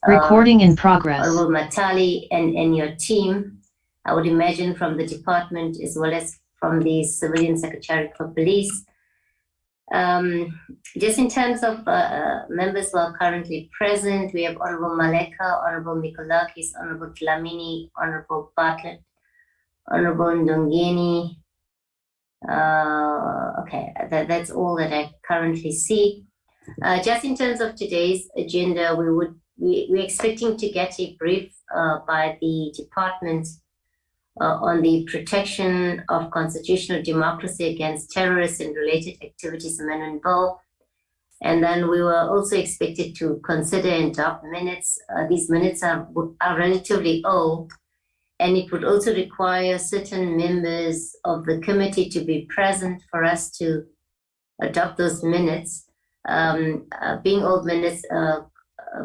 Recording in progress. Honorable Matali and your team, I would imagine from the department as well as from the Civilian Secretariat for Police. Just in terms of members who are currently present, we have Honorable Maleka, Honorable Mikolakis, Honorable Dlamini, Honorable Bartlett, Honorable Ndongeni. Okay, that's all that I currently see. Just in terms of today's agenda, we're expecting to get a brief by the department on the Protection of Constitutional Democracy Against Terrorists and Related Activities Amendment Bill. And then we were also expected to consider and adopt minutes. These minutes are relatively old, and it would also require certain members of the committee to be present for us to adopt those minutes. Being old minutes,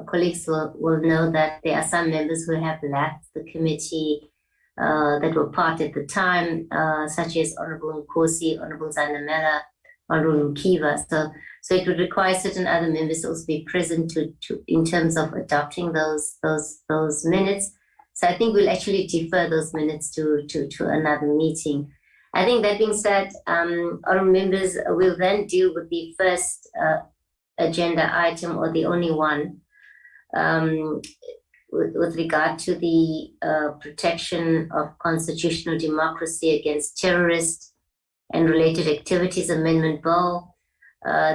colleagues will know that there are some members who have left the committee that were part at the time, such as Honorable Nkosi, Honorable Zanamela, Honorable Mkiva. So it would require certain other members to also be present to in terms of adopting those minutes. So I think we'll actually defer those minutes to another meeting. I think that being said, our members will then deal with the first agenda item, or the only one, with regard to the Protection of Constitutional Democracy Against Terrorists and Related Activities Amendment Bill.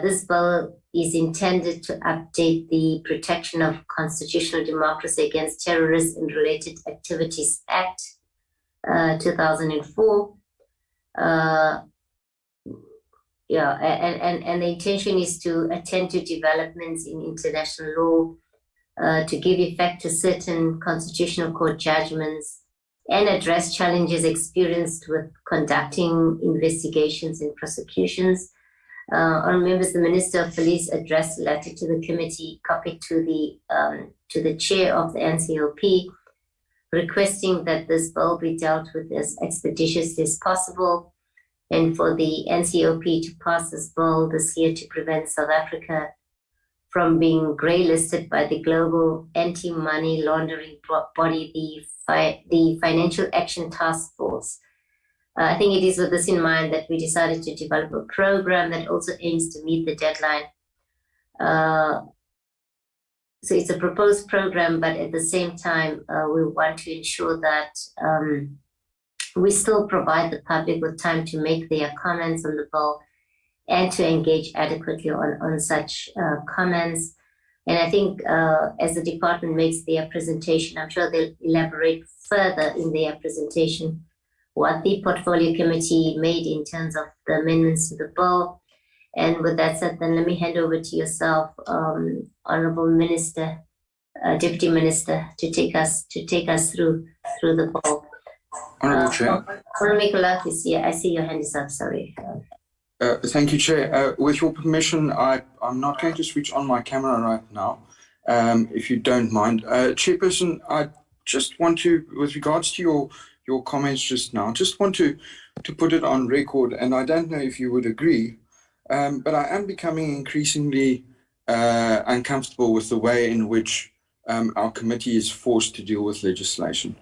This bill is intended to update the Protection of Constitutional Democracy Against Terrorists and Related Activities Act 2004. And the intention is to attend to developments in international law, to give effect to certain constitutional court judgments, and address challenges experienced with conducting investigations and prosecutions. Honourable members, the Minister of Police addressed a letter to the committee, copied to the chair of the NCOP, requesting that this bill be dealt with as expeditiously as possible, and for the NCOP to pass this bill this year to prevent South Africa from being grey-listed by the global anti-money laundering body, the Financial Action Task Force. I think it is with this in mind that we decided to develop a program that also aims to meet the deadline. So it's a proposed program, but at the same time, we want to ensure that we still provide the public with time to make their comments on the bill and to engage adequately on such comments. And I think as the department makes their presentation, I'm sure they'll elaborate further in their presentation what the portfolio committee made in terms of the amendments to the bill. And with that said, then let me hand over to yourself, Honourable Minister, Deputy Minister, to take us through the bill. Honourable Chair. Honourable Mikolakis, I see your hand is up, sorry. Thank you, Chair. With your permission, I'm not going to switch on my camera right now, if you don't mind. Chairperson, I just want to, with regards to your comments just now, just want to put it on record, and I don't know if you would agree, but I am becoming increasingly uncomfortable with the way in which our committee is forced to deal with legislation.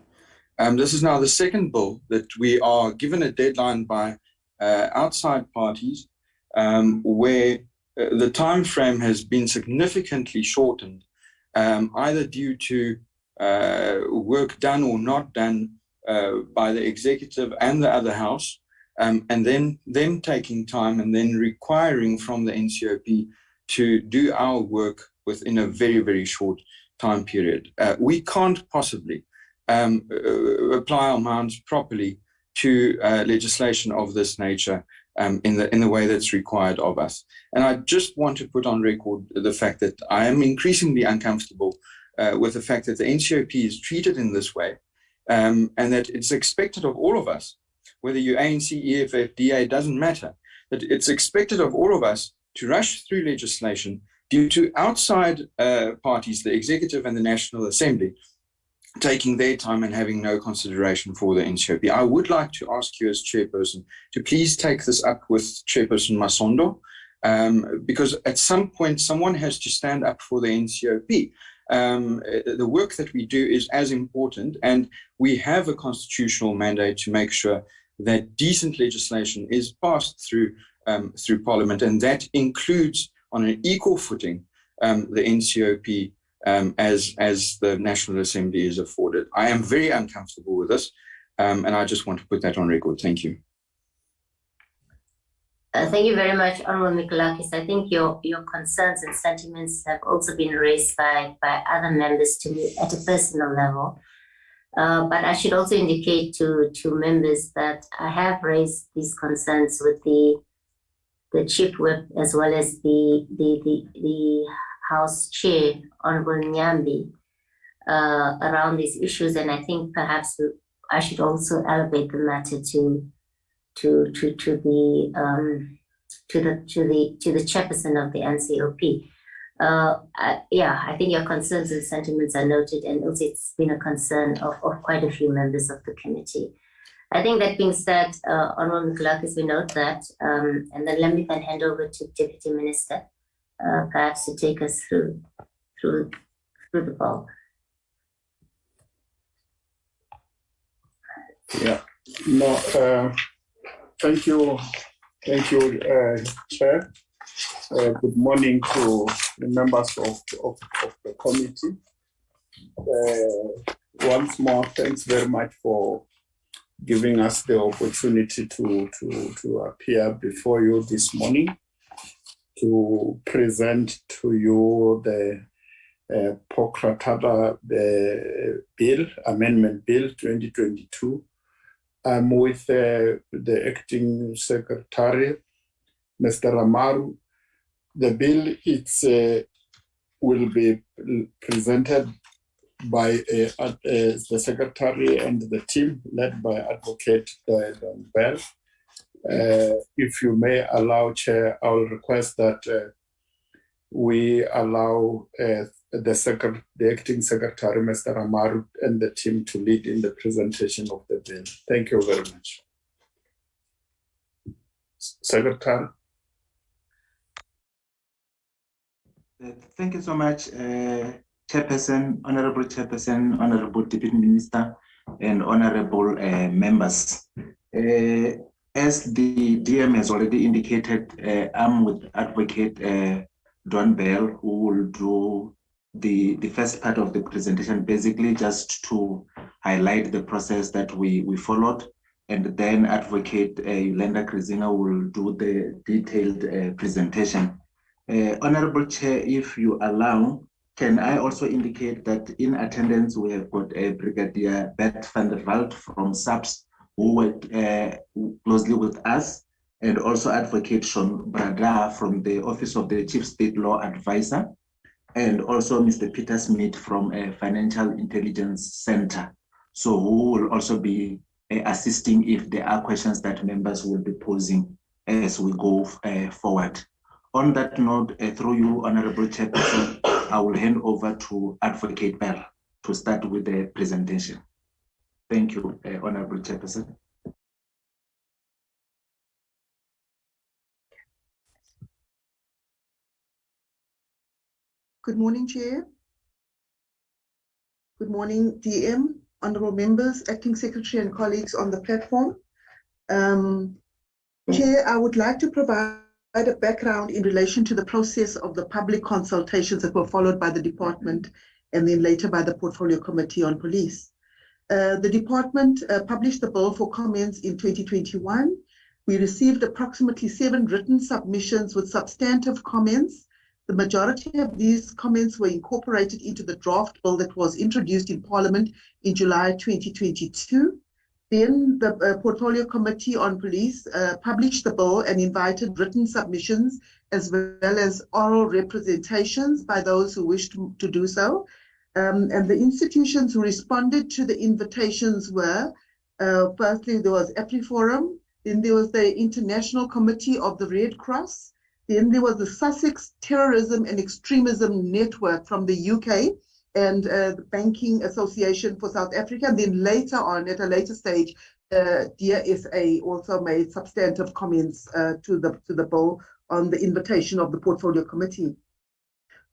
This is now the second bill that we are given a deadline by outside parties, where the time frame has been significantly shortened, either due to work done or not done by the executive and the other house, and then them taking time and then requiring from the NCOP to do our work within a very, very short time period. We can't possibly apply our minds properly to legislation of this nature in the way that's required of us. And I just want to put on record the fact that I am increasingly uncomfortable with the fact that the NCOP is treated in this way, and that it's expected of all of us, whether you're ANC, EFF, DA, doesn't matter, that it's expected of all of us to rush through legislation due to outside parties, the Executive and the National Assembly, taking their time and having no consideration for the NCOP. I would like to ask you as chairperson to please take this up with Chairperson Masondo, because at some point someone has to stand up for the NCOP. the work that we do is as important, and we have a constitutional mandate to make sure that decent legislation is passed through Parliament, and that includes on an equal footing the NCOP as the National Assembly is afforded. I am very uncomfortable with this, and I just want to put that on record. Thank you. Thank you very much, Honourable Mikolakis. I think your concerns and sentiments have also been raised by other members to me at a personal level. But I should also indicate to members that I have raised these concerns with the Chief Whip as well as the House Chair, Honourable Nyambi, around these issues, and I think perhaps I should also elevate the matter to the chairperson of the NCOP. I think your concerns and sentiments are noted, and also it's been a concern of quite a few members of the committee. I think that being said, Honourable Mikolakis, we note that, and then let me then hand over to Deputy Minister, perhaps to take us through the ball. Yeah. No. Thank you, Chair. Good morning to the members of the committee. Once more, thanks very much for giving us the opportunity to appear before you this morning to present to you the Pokratada Bill, Amendment Bill 2022. I'm with the Acting Secretary, Mr. Amaru. The bill will be presented by the Secretary and the team led by Advocate Don Bell. If you may allow, Chair, I will request that we allow the Acting Secretary, Mr. Amaru, and the team to lead in the presentation of the bill. Thank you very much. Secretary. Thank you so much, Chairperson, Honorable Chairperson, Honorable Deputy Minister, and Honorable members. As the DM has already indicated, I'm with Advocate Don Bell, who will do the first part of the presentation, basically just to highlight the process that we followed, and then Advocate Yolanda Krizina will do the detailed presentation. Honorable Chair, if you allow, can I also indicate that in attendance we have got Brigadier Bert van der Walt from SAPS, who worked closely with us, and also Advocate Sean Brada from the Office of the Chief State Law Advisor, and also Mr. Peter Smith from Financial Intelligence Center. So who will also be assisting if there are questions that members will be posing as we go forward. On that note, through you, Honorable Chairperson, I will hand over to Advocate Bell to start with the presentation. Thank you, Honorable Chairperson. Good morning, Chair. Good morning, DM, honorable members, Acting Secretary and colleagues on the platform. Chair, I would like to provide a background in relation to the process of the public consultations that were followed by the department and then later by the Portfolio Committee on Police. The department published the bill for comments in 2021. We received approximately 7 written submissions with substantive comments. The majority of these comments were incorporated into the draft bill that was introduced in Parliament in July 2022. Then the Portfolio Committee on Police published the bill and invited written submissions as well as oral representations by those who wished to do so. And the institutions who responded to the invitations were, firstly, there was AfriForum, then there was the International Committee of the Red Cross, then there was the Sussex Terrorism and Extremism Network from the UK, and the Banking Association for South Africa. And then later on, at a later stage, DSA also made substantive comments to the bill on the invitation of the Portfolio Committee.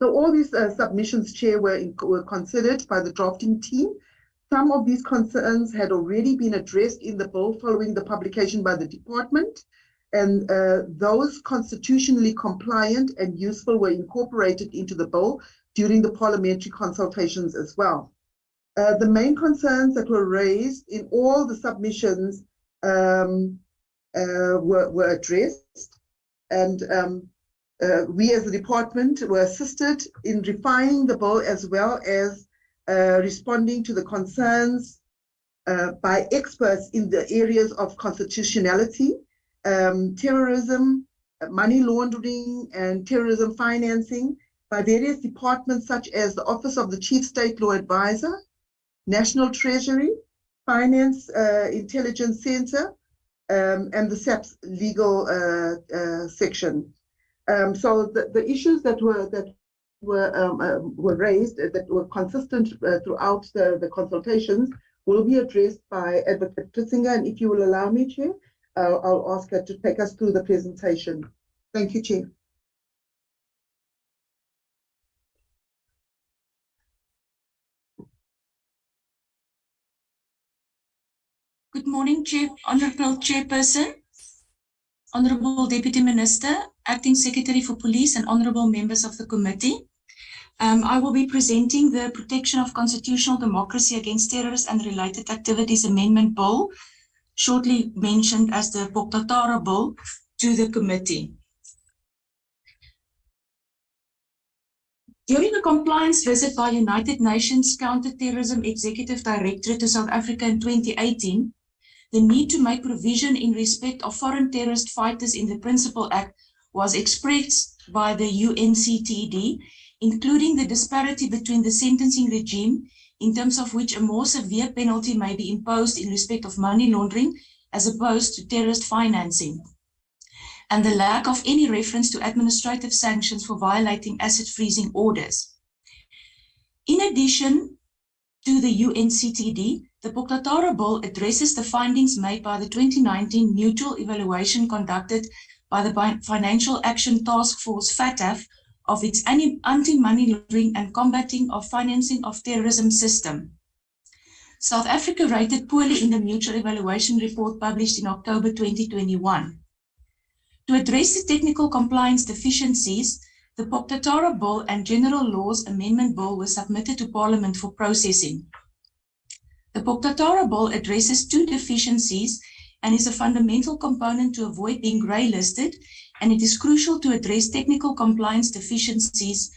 So all these submissions, Chair, were considered by the drafting team. Some of these concerns had already been addressed in the bill following the publication by the department, and those constitutionally compliant and useful were incorporated into the bill during the parliamentary consultations as well. The main concerns that were raised in all the submissions were addressed, and we as the department were assisted in refining the bill as well as responding to the concerns by experts in the areas of constitutionality, terrorism, money laundering, and terrorism financing by various departments such as the Office of the Chief State Law Advisor, National Treasury, Finance Intelligence Center, and the SAPS legal section. So the issues that were raised, that were consistent throughout the consultations, will be addressed by Advocate Tritzinger. And if you will allow me, Chair, I'll ask her to take us through the presentation. Thank you, Chair. Good morning, Honourable Chairperson, Honourable Deputy Minister, Acting Secretary for Police, and Honourable members of the committee. I will be presenting the Protection of Constitutional Democracy Against Terrorist and Related Activities Amendment Bill, shortly mentioned as the Boktatara Bill, to the committee. During a compliance visit by United Nations Counter-Terrorism Executive Directorate to South Africa in 2018, the need to make provision in respect of foreign terrorist fighters in the Principal Act was expressed by the UNCTD, including the disparity between the sentencing regime, in terms of which a more severe penalty may be imposed in respect of money laundering as opposed to terrorist financing, and the lack of any reference to administrative sanctions for violating asset freezing orders. In addition to the UNCTD, the Boktatara Bill addresses the findings made by the 2019 mutual evaluation conducted by the Financial Action Task Force, FATF, of its anti-money laundering and combating of financing of terrorism system. South Africa rated poorly in the mutual evaluation report published in October 2021. To address the technical compliance deficiencies, the Boktatara Bill and General Laws Amendment Bill were submitted to Parliament for processing. The Boktatara Bill addresses two deficiencies and is a fundamental component to avoid being grey-listed, and it is crucial to address technical compliance deficiencies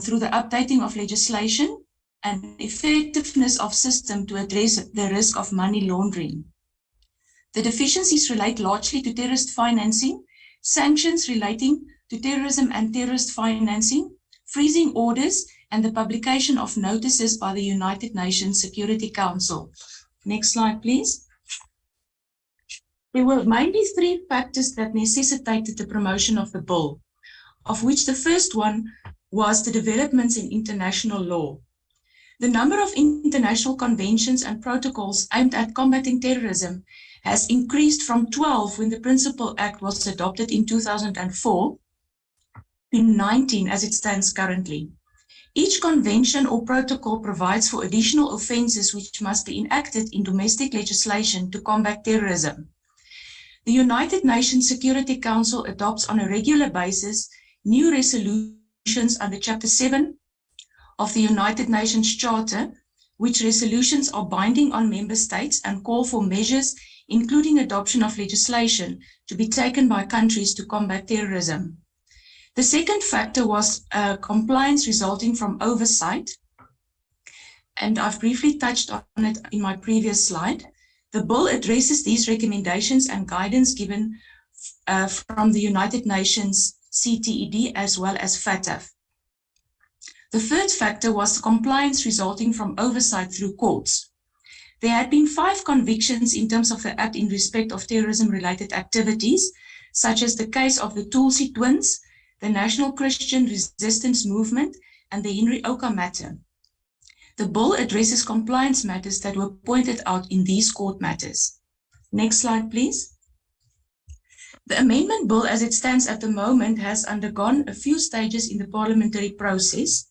through the updating of legislation and effectiveness of system to address the risk of money laundering. The deficiencies relate largely to terrorist financing, sanctions relating to terrorism and terrorist financing, freezing orders, and the publication of notices by the United Nations Security Council. Next slide, please. There were mainly three factors that necessitated the promotion of the bill, of which the first one was the developments in international law. The number of international conventions and protocols aimed at combating terrorism has increased from 12 when the Principal Act was adopted in 2004 to 19 as it stands currently. Each convention or protocol provides for additional offences which must be enacted in domestic legislation to combat terrorism. The United Nations Security Council adopts on a regular basis new resolutions under Chapter 7 of the United Nations Charter, which resolutions are binding on member states and call for measures, including adoption of legislation, to be taken by countries to combat terrorism. The second factor was compliance resulting from oversight, and I've briefly touched on it in my previous slide. The bill addresses these recommendations and guidance given from the United Nations CTED as well as FATF. The third factor was compliance resulting from oversight through courts. There had been 5 convictions in terms of the Act in respect of terrorism-related activities, such as the case of the Tulsi twins, the National Christian Resistance Movement, and the Henry Oka matter. The bill addresses compliance matters that were pointed out in these court matters. Next slide, please. The amendment bill, as it stands at the moment, has undergone a few stages in the parliamentary process.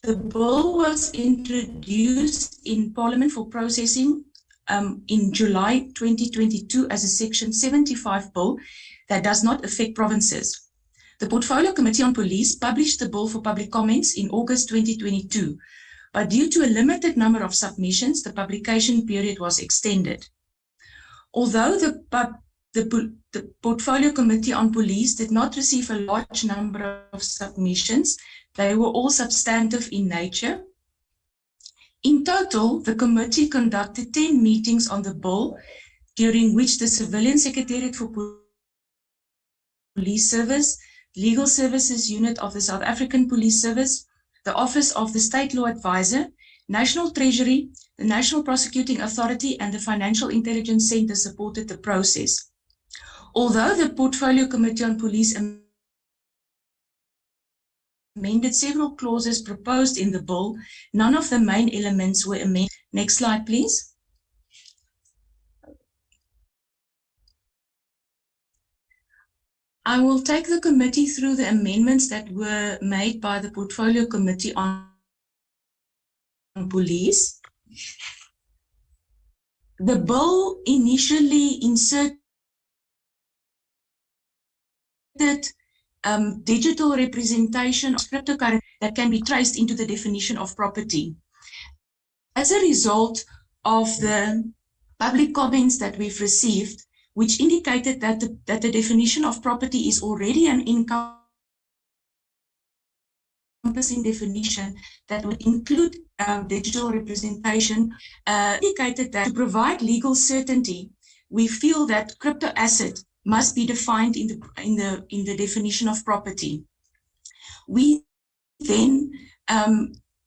The bill was introduced in Parliament for processing in July 2022 as a Section 75 bill that does not affect provinces. The Portfolio Committee on Police published the bill for public comments in August 2022, but due to a limited number of submissions, the publication period was extended. Although the Portfolio Committee on Police did not receive a large number of submissions, they were all substantive in nature. In total, the committee conducted 10 meetings on the bill, during which the Civilian Secretariat for Police Service, Legal Services Unit of the South African Police Service, the Office of the State Law Advisor, National Treasury, the National Prosecuting Authority, and the Financial Intelligence Centre supported the process. Although the Portfolio Committee on Police amended several clauses proposed in the bill, none of the main elements were amended. Next slide, please. I will take the committee through the amendments that were made by the Portfolio Committee on Police. The bill initially inserted digital representation of cryptocurrency that can be traced into the definition of property. As a result of the public comments that we've received, which indicated that the definition of property is already an encompassing definition that would include digital representation, indicated that to provide legal certainty, we feel that crypto asset must be defined in the definition of property. We then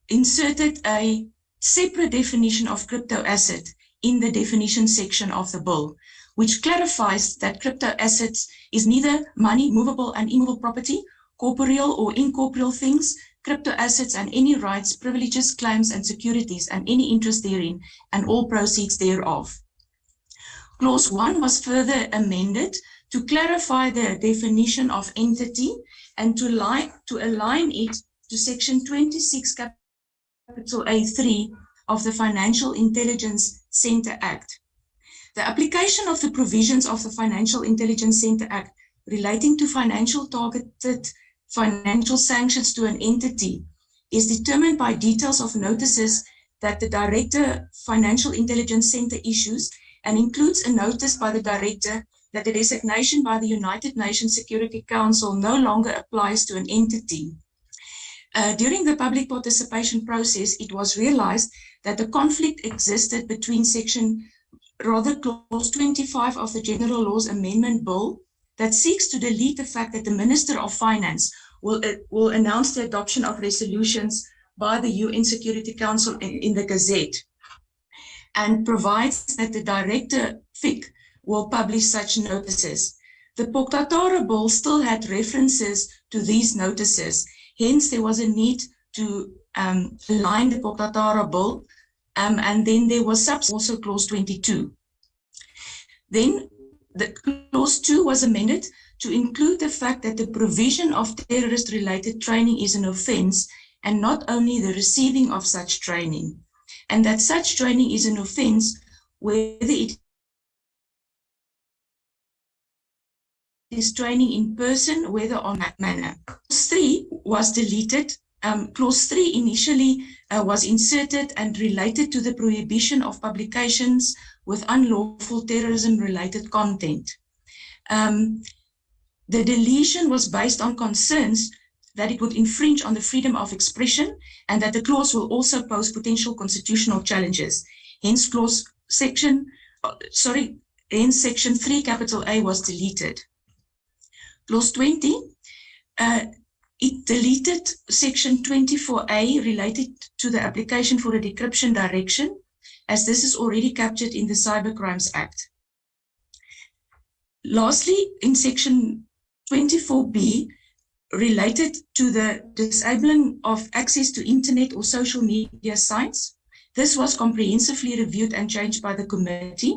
inserted a separate definition of crypto asset in the definition section of the bill, which clarifies that crypto assets is neither money, movable and immovable property, corporeal or incorporeal things, crypto assets and any rights, privileges, claims and securities and any interest therein and all proceeds thereof. Clause 1 was further amended to clarify the definition of entity and to align it to Section 26 capital A3 of the Financial Intelligence Centre Act. The application of the provisions of the Financial Intelligence Centre Act relating to targeted financial sanctions to an entity is determined by details of notices that the Director Financial Intelligence Centre issues and includes a notice by the Director that the designation by the United Nations Security Council no longer applies to an entity. During the public participation process, it was realized that the conflict existed between Clause 25 of the General Laws Amendment Bill that seeks to delete the fact that the Minister of Finance will announce the adoption of resolutions by the UN Security Council in the Gazette, and provides that the Director FIC will publish such notices. The Poktatara Bill still had references to these notices. Hence, there was a need to align the Poktatara Bill, and then there was SAPS, also Clause 22. Then the Clause 2 was amended to include the fact that the provision of terrorist-related training is an offence, and not only the receiving of such training, and that such training is an offence whether it is training in person, whether or not manner. Clause 3 was deleted. Clause 3 initially was inserted and related to the prohibition of publications with unlawful terrorism-related content. The deletion was based on concerns that it would infringe on the freedom of expression and that the clause will also pose potential constitutional challenges. Hence, Section 3 capital A was deleted. Clause 20, it deleted Section 24A related to the application for a decryption direction, as this is already captured in the Cybercrimes Act. Lastly, in Section 24B, related to the disabling of access to internet or social media sites, this was comprehensively reviewed and changed by the committee.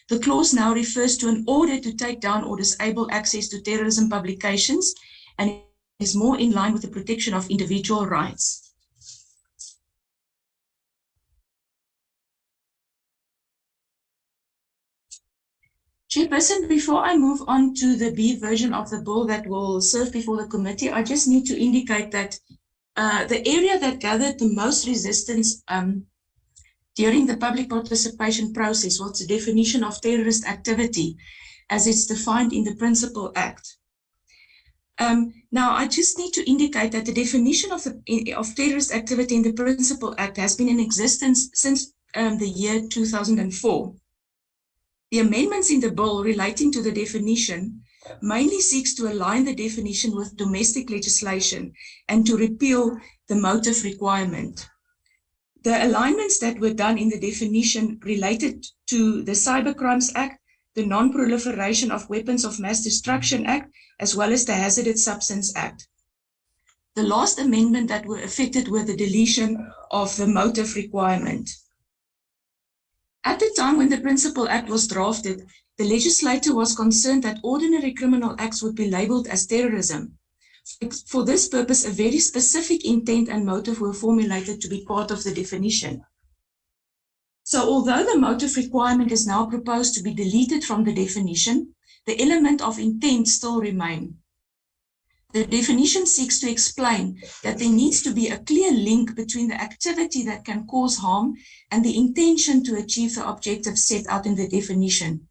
The clause now refers to an order to take down or disable access to terrorism publications and is more in line with the protection of individual rights. Chairperson, before I move on to the B version of the bill that will serve before the committee, I just need to indicate that the area that gathered the most resistance during the public participation process was the definition of terrorist activity as it's defined in the Principal Act. Now, I just need to indicate that the definition of terrorist activity in the Principal Act has been in existence since the year 2004. The amendments in the bill relating to the definition mainly seeks to align the definition with domestic legislation and to repeal the motive requirement. The alignments that were done in the definition related to the Cybercrimes Act, the Non-Proliferation of Weapons of Mass Destruction Act, as well as the Hazardous Substance Act. The last amendment that were affected were the deletion of the motive requirement. At the time when the Principal Act was drafted, the legislator was concerned that ordinary criminal acts would be labeled as terrorism. For this purpose, a very specific intent and motive were formulated to be part of the definition. So although the motive requirement is now proposed to be deleted from the definition, the element of intent still remains. The definition seeks to explain that there needs to be a clear link between the activity that can cause harm and the intention to achieve the objectives set out in the definition.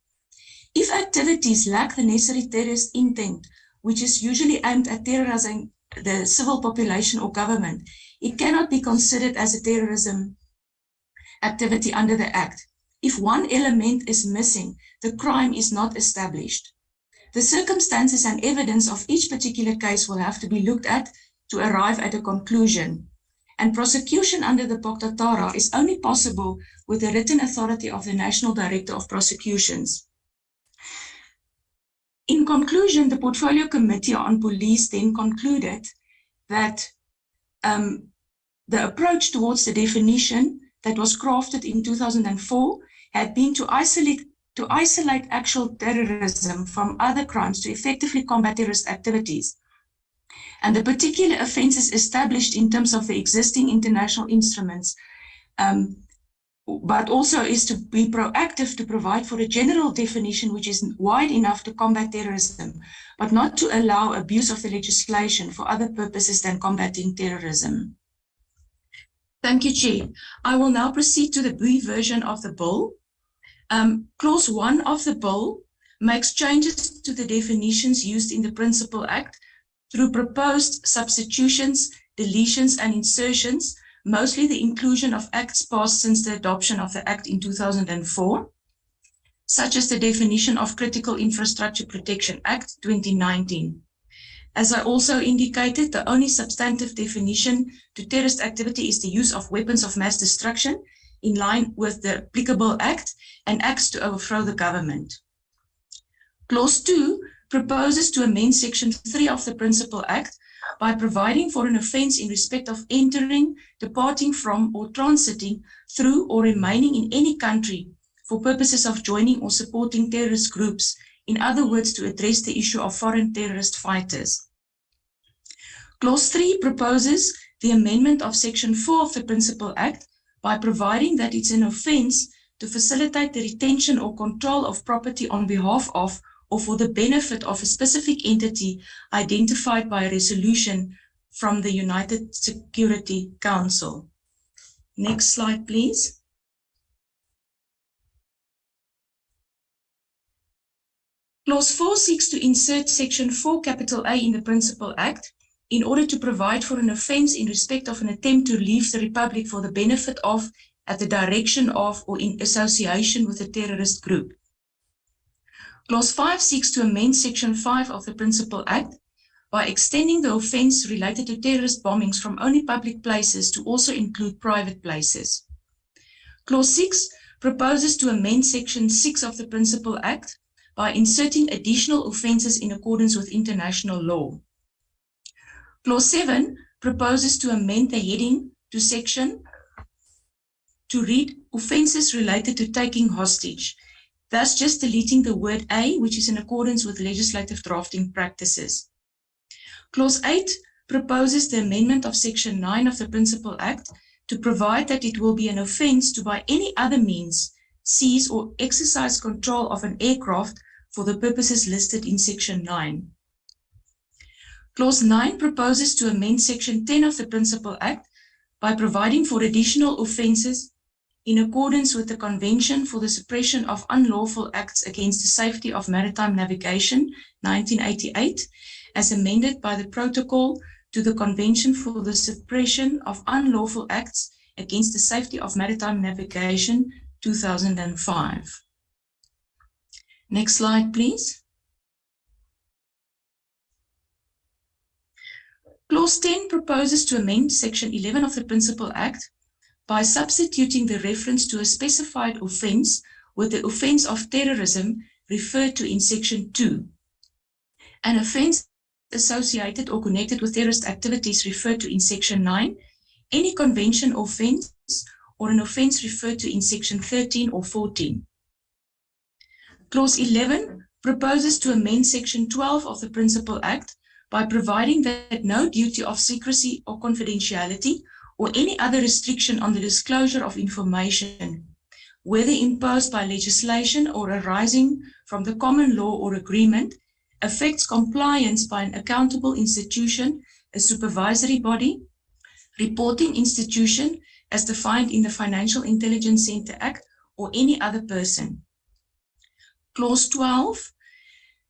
If activities lack the necessary terrorist intent, which is usually aimed at terrorizing the civil population or government, it cannot be considered as a terrorism activity under the Act. If one element is missing, the crime is not established. The circumstances and evidence of each particular case will have to be looked at to arrive at a conclusion. And prosecution under the Pacta is only possible with the written authority of the National Director of Prosecutions. In conclusion, the Portfolio Committee on Police then concluded that the approach towards the definition that was crafted in 2004 had been to isolate actual terrorism from other crimes to effectively combat terrorist activities. And the particular offences established in terms of the existing international instruments, but also is to be proactive to provide for a general definition which is wide enough to combat terrorism, but not to allow abuse of the legislation for other purposes than combating terrorism. Thank you, Chair. I will now proceed to the B version of the bill. Clause 1 of the bill makes changes to the definitions used in the Principal Act through proposed substitutions, deletions, and insertions, mostly the inclusion of acts passed since the adoption of the Act in 2004, such as the definition of Critical Infrastructure Protection Act 2019. As I also indicated, the only substantive definition to terrorist activity is the use of weapons of mass destruction in line with the applicable Act and acts to overthrow the government. Clause 2 proposes to amend Section 3 of the Principal Act by providing for an offence in respect of entering, departing from, or transiting through or remaining in any country for purposes of joining or supporting terrorist groups, in other words, to address the issue of foreign terrorist fighters. Clause 3 proposes the amendment of Section 4 of the Principal Act by providing that it's an offence to facilitate the retention or control of property on behalf of or for the benefit of a specific entity identified by a resolution from the United Security Council. Next slide, please. Clause 4 seeks to insert Section 4 capital A in the Principal Act in order to provide for an offence in respect of an attempt to leave the Republic for the benefit of, at the direction of, or in association with a terrorist group. Clause 5 seeks to amend Section 5 of the Principal Act by extending the offence related to terrorist bombings from only public places to also include private places. Clause 6 proposes to amend Section 6 of the Principal Act by inserting additional offences in accordance with international law. Clause 7 proposes to amend the heading to section to read offences related to taking hostage thus just deleting the word A, which is in accordance with legislative drafting practices. Clause 8 proposes the amendment of Section 9 of the Principal Act to provide that it will be an offence to by any other means seize or exercise control of an aircraft for the purposes listed in Section 9. Clause 9 proposes to amend Section 10 of the Principal Act by providing for additional offences in accordance with the Convention for the Suppression of Unlawful Acts Against the Safety of Maritime Navigation, 1988, as amended by the Protocol to the Convention for the Suppression of Unlawful Acts Against the Safety of Maritime Navigation, 2005. Next slide, please. Clause 10 proposes to amend Section 11 of the Principal Act by substituting the reference to a specified offence with the offence of terrorism referred to in Section 2. An offence associated or connected with terrorist activities referred to in Section 9, any convention offence, or an offence referred to in Section 13 or 14. Clause 11 proposes to amend Section 12 of the Principal Act by providing that no duty of secrecy or confidentiality or any other restriction on the disclosure of information, whether imposed by legislation or arising from the common law or agreement, affects compliance by an accountable institution, a supervisory body, reporting institution as defined in the Financial Intelligence Center Act, or any other person. Clause 12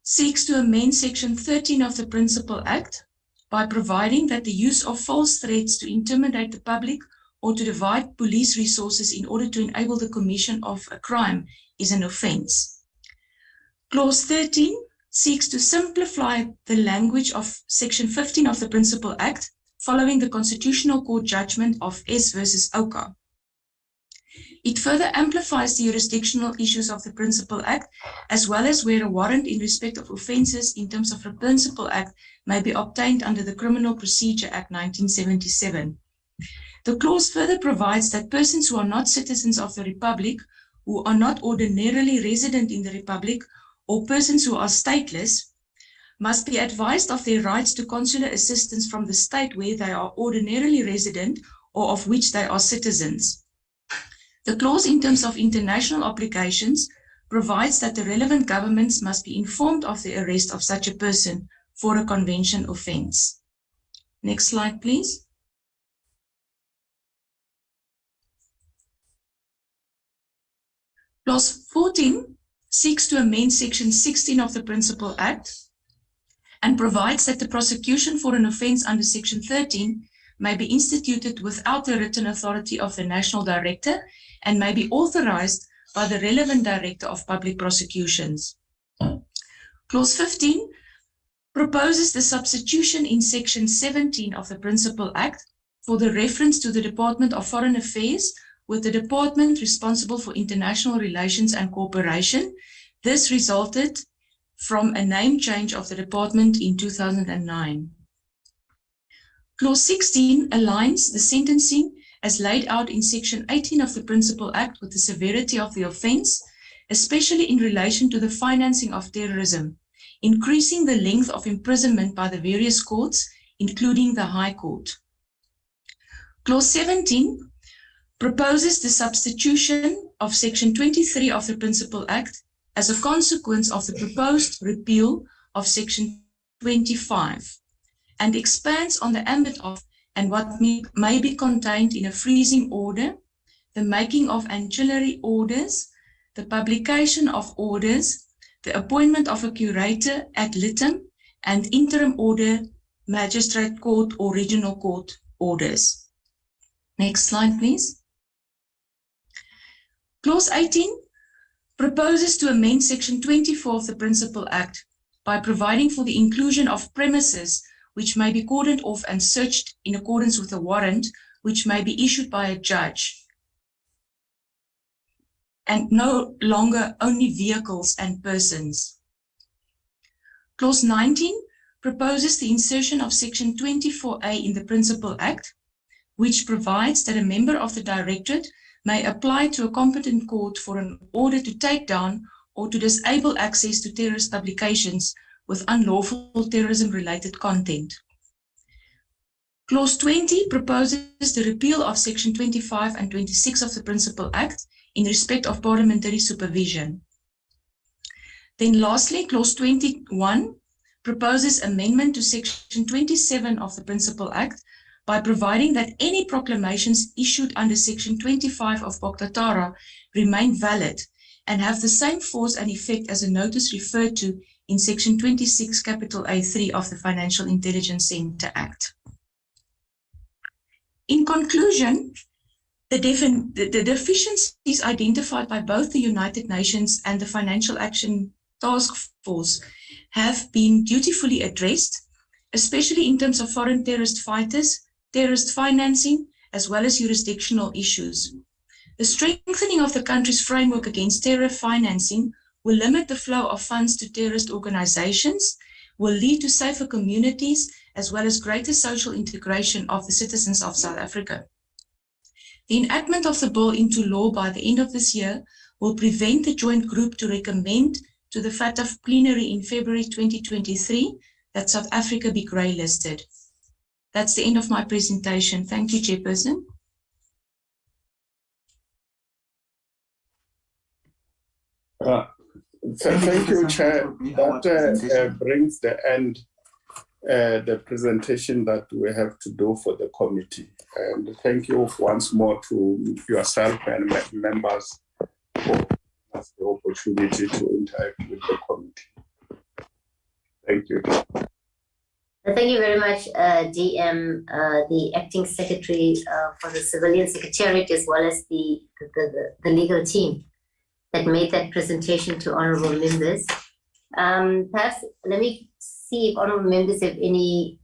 seeks to amend Section 13 of the Principal Act by providing that the use of false threats to intimidate the public or to divide police resources in order to enable the commission of a crime is an offence. Clause 13 seeks to simplify the language of Section 15 of the Principal Act following the Constitutional Court judgment of S versus Oka. It further amplifies the jurisdictional issues of the Principal Act, as well as where a warrant in respect of offences in terms of the Principal Act may be obtained under the Criminal Procedure Act 1977. The clause further provides that persons who are not citizens of the Republic, who are not ordinarily resident in the Republic, or persons who are stateless, must be advised of their rights to consular assistance from the state where they are ordinarily resident or of which they are citizens. The clause in terms of international obligations provides that the relevant governments must be informed of the arrest of such a person for a convention offence. Next slide, please. Clause 14 seeks to amend Section 16 of the Principal Act and provides that the prosecution for an offence under Section 13 may be instituted without the written authority of the National Director and may be authorised by the relevant Director of Public Prosecutions. Clause 15 proposes the substitution in Section 17 of the Principal Act for the reference to the Department of Foreign Affairs with the department responsible for international relations and cooperation. This resulted from a name change of the department in 2009. Clause 16 aligns the sentencing as laid out in Section 18 of the Principal Act with the severity of the offence, especially in relation to the financing of terrorism, increasing the length of imprisonment by the various courts, including the High Court. Clause 17 proposes the substitution of Section 23 of the Principal Act as a consequence of the proposed repeal of Section 25 and expands on the ambit of and what may be contained in a freezing order, the making of ancillary orders, the publication of orders, the appointment of a curator ad litem, and interim order, magistrate court or regional court orders. Next slide, please. Clause 18 proposes to amend Section 24 of the Principal Act by providing for the inclusion of premises which may be cordoned off and searched in accordance with a warrant which may be issued by a judge, and no longer only vehicles and persons. Clause 19 proposes the insertion of Section 24A in the Principal Act, which provides that a member of the Directorate may apply to a competent court for an order to take down or to disable access to terrorist publications with unlawful terrorism-related content. Clause 20 proposes the repeal of Section 25 and 26 of the Principal Act in respect of parliamentary supervision. Then lastly, Clause 21 proposes amendment to Section 27 of the Principal Act by providing that any proclamations issued under Section 25 of Pactatara remain valid and have the same force and effect as a notice referred to in Section 26 capital A3 of the Financial Intelligence Centre Act. In conclusion, the deficiencies identified by both the United Nations and the Financial Action Task Force have been dutifully addressed, especially in terms of foreign terrorist fighters, terrorist financing, as well as jurisdictional issues. The strengthening of the country's framework against terror financing will limit the flow of funds to terrorist organizations, will lead to safer communities, as well as greater social integration of the citizens of South Africa. The enactment of the bill into law by the end of this year will prevent the joint group to recommend to the FATF plenary in February 2023 that South Africa be grey listed. That's the end of my presentation. Thank you, Chairperson. Thank you, Chair. That brings the end the presentation that we have to do for the committee. And thank you once more to yourself and members for the opportunity to interact with the committee. Thank you. Thank you very much, DM, the Acting Secretary for the Civilian Secretariat, as well as the legal team that made that presentation to honorable members. Perhaps let me see if honorable members have any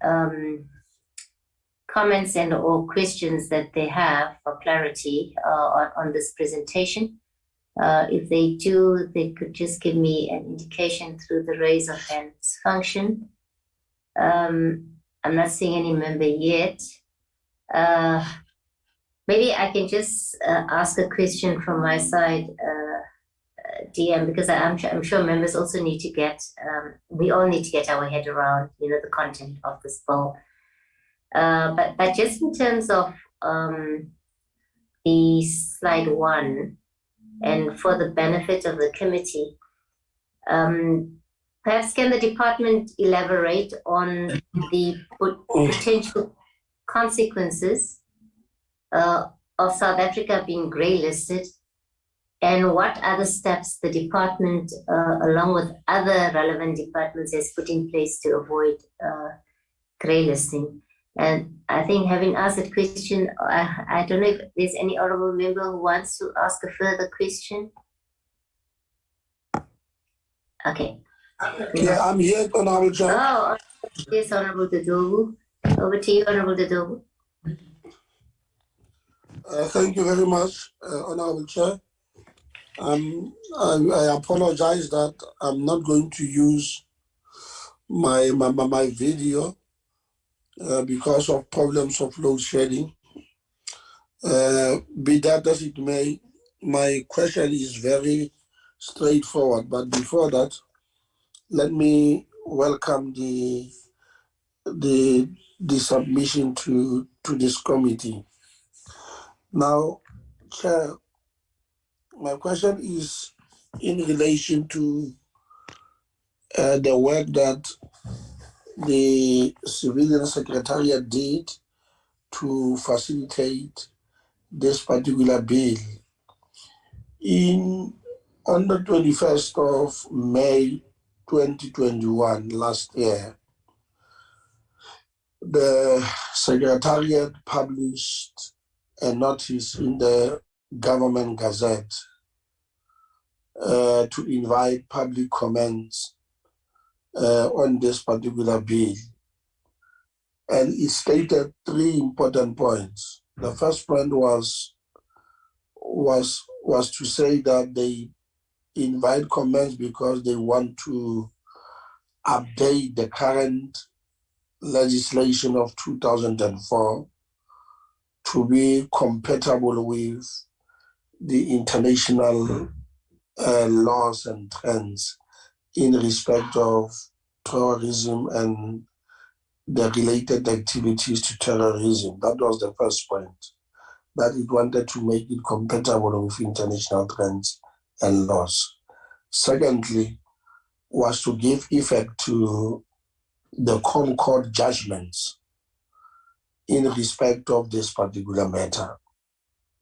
comments and or questions that they have for clarity on this presentation. If they do, they could just give me an indication through the raise of hands function. I'm not seeing any member yet. Maybe I can just ask a question from my side, DM, because I'm sure members also need to get, we all need to get our head around, the content of this bill. But just in terms of the slide 1, and for the benefit of the committee, perhaps can the department elaborate on the potential consequences of South Africa being grey listed, and what other steps the department, along with other relevant departments, has put in place to avoid grey listing? And I think, having asked that question, I don't know if there's any honourable member who wants to ask a further question. Okay. Yeah, I'm here, Honourable Chair. Oh, yes, Honourable Dodobu. Over to you, Honourable Dodobu. Thank you very much, Honourable Chair. I apologize that I'm not going to use my video because of problems of load shedding. Be that as it may, my question is very straightforward. But before that, let me welcome the submission to this committee. Now, Chair, my question is in relation to the work that the Civilian Secretariat did to facilitate this particular bill. On the 21st of May 2021, last year, the Secretariat published a notice in the Government Gazette to invite public comments on this particular bill. And it stated 3 important points. The first point was to say that they invite comments because they want to update the current legislation of 2004 to be compatible with the international laws and trends in respect of terrorism and the related activities to terrorism. That was the first point, that it wanted to make it compatible with international trends and laws. Secondly, was to give effect to the Concord judgments in respect of this particular matter.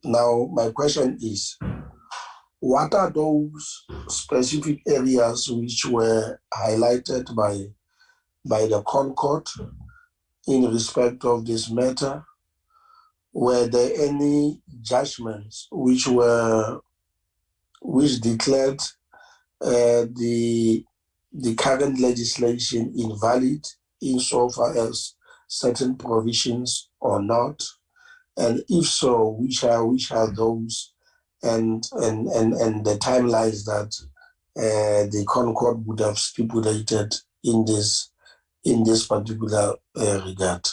Now, my question is, what are those specific areas which were highlighted by the Concord in respect of this matter? Were there any judgments which declared the current legislation invalid insofar as certain provisions or not? And if so, which are those, and the timelines that the Concord would have stipulated in this particular regard?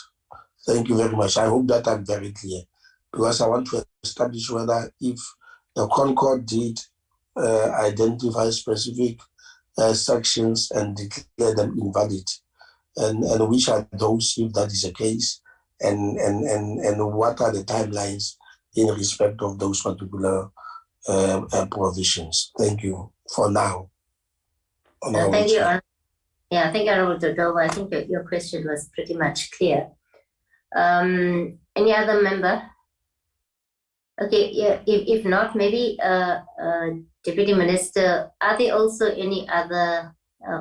Thank you very much. I hope that I'm very clear, because I want to establish whether if the Concord did identify specific sections and declare them invalid, and which are those, if that is the case, and what are the timelines in respect of those particular provisions. Thank you for now. Thank you. Yeah, thank you, Honorable Dodova. I think your question was pretty much clear. Any other member? Okay, yeah, if not, maybe Deputy Minister, are there also any other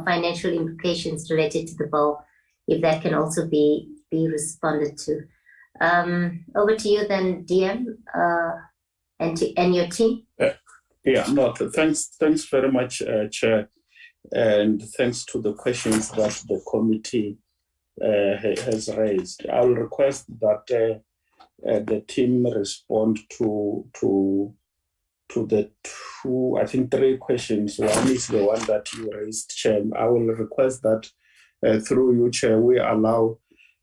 financial implications related to the bill, if that can also be responded to? Over to you then, DM, and your team. Yeah, no, thanks very much, Chair, and thanks to the questions that the committee has raised. I'll request that the team respond to the two, I think 3 questions. One is the one that you raised, Chair. I will request that through you, Chair, we allow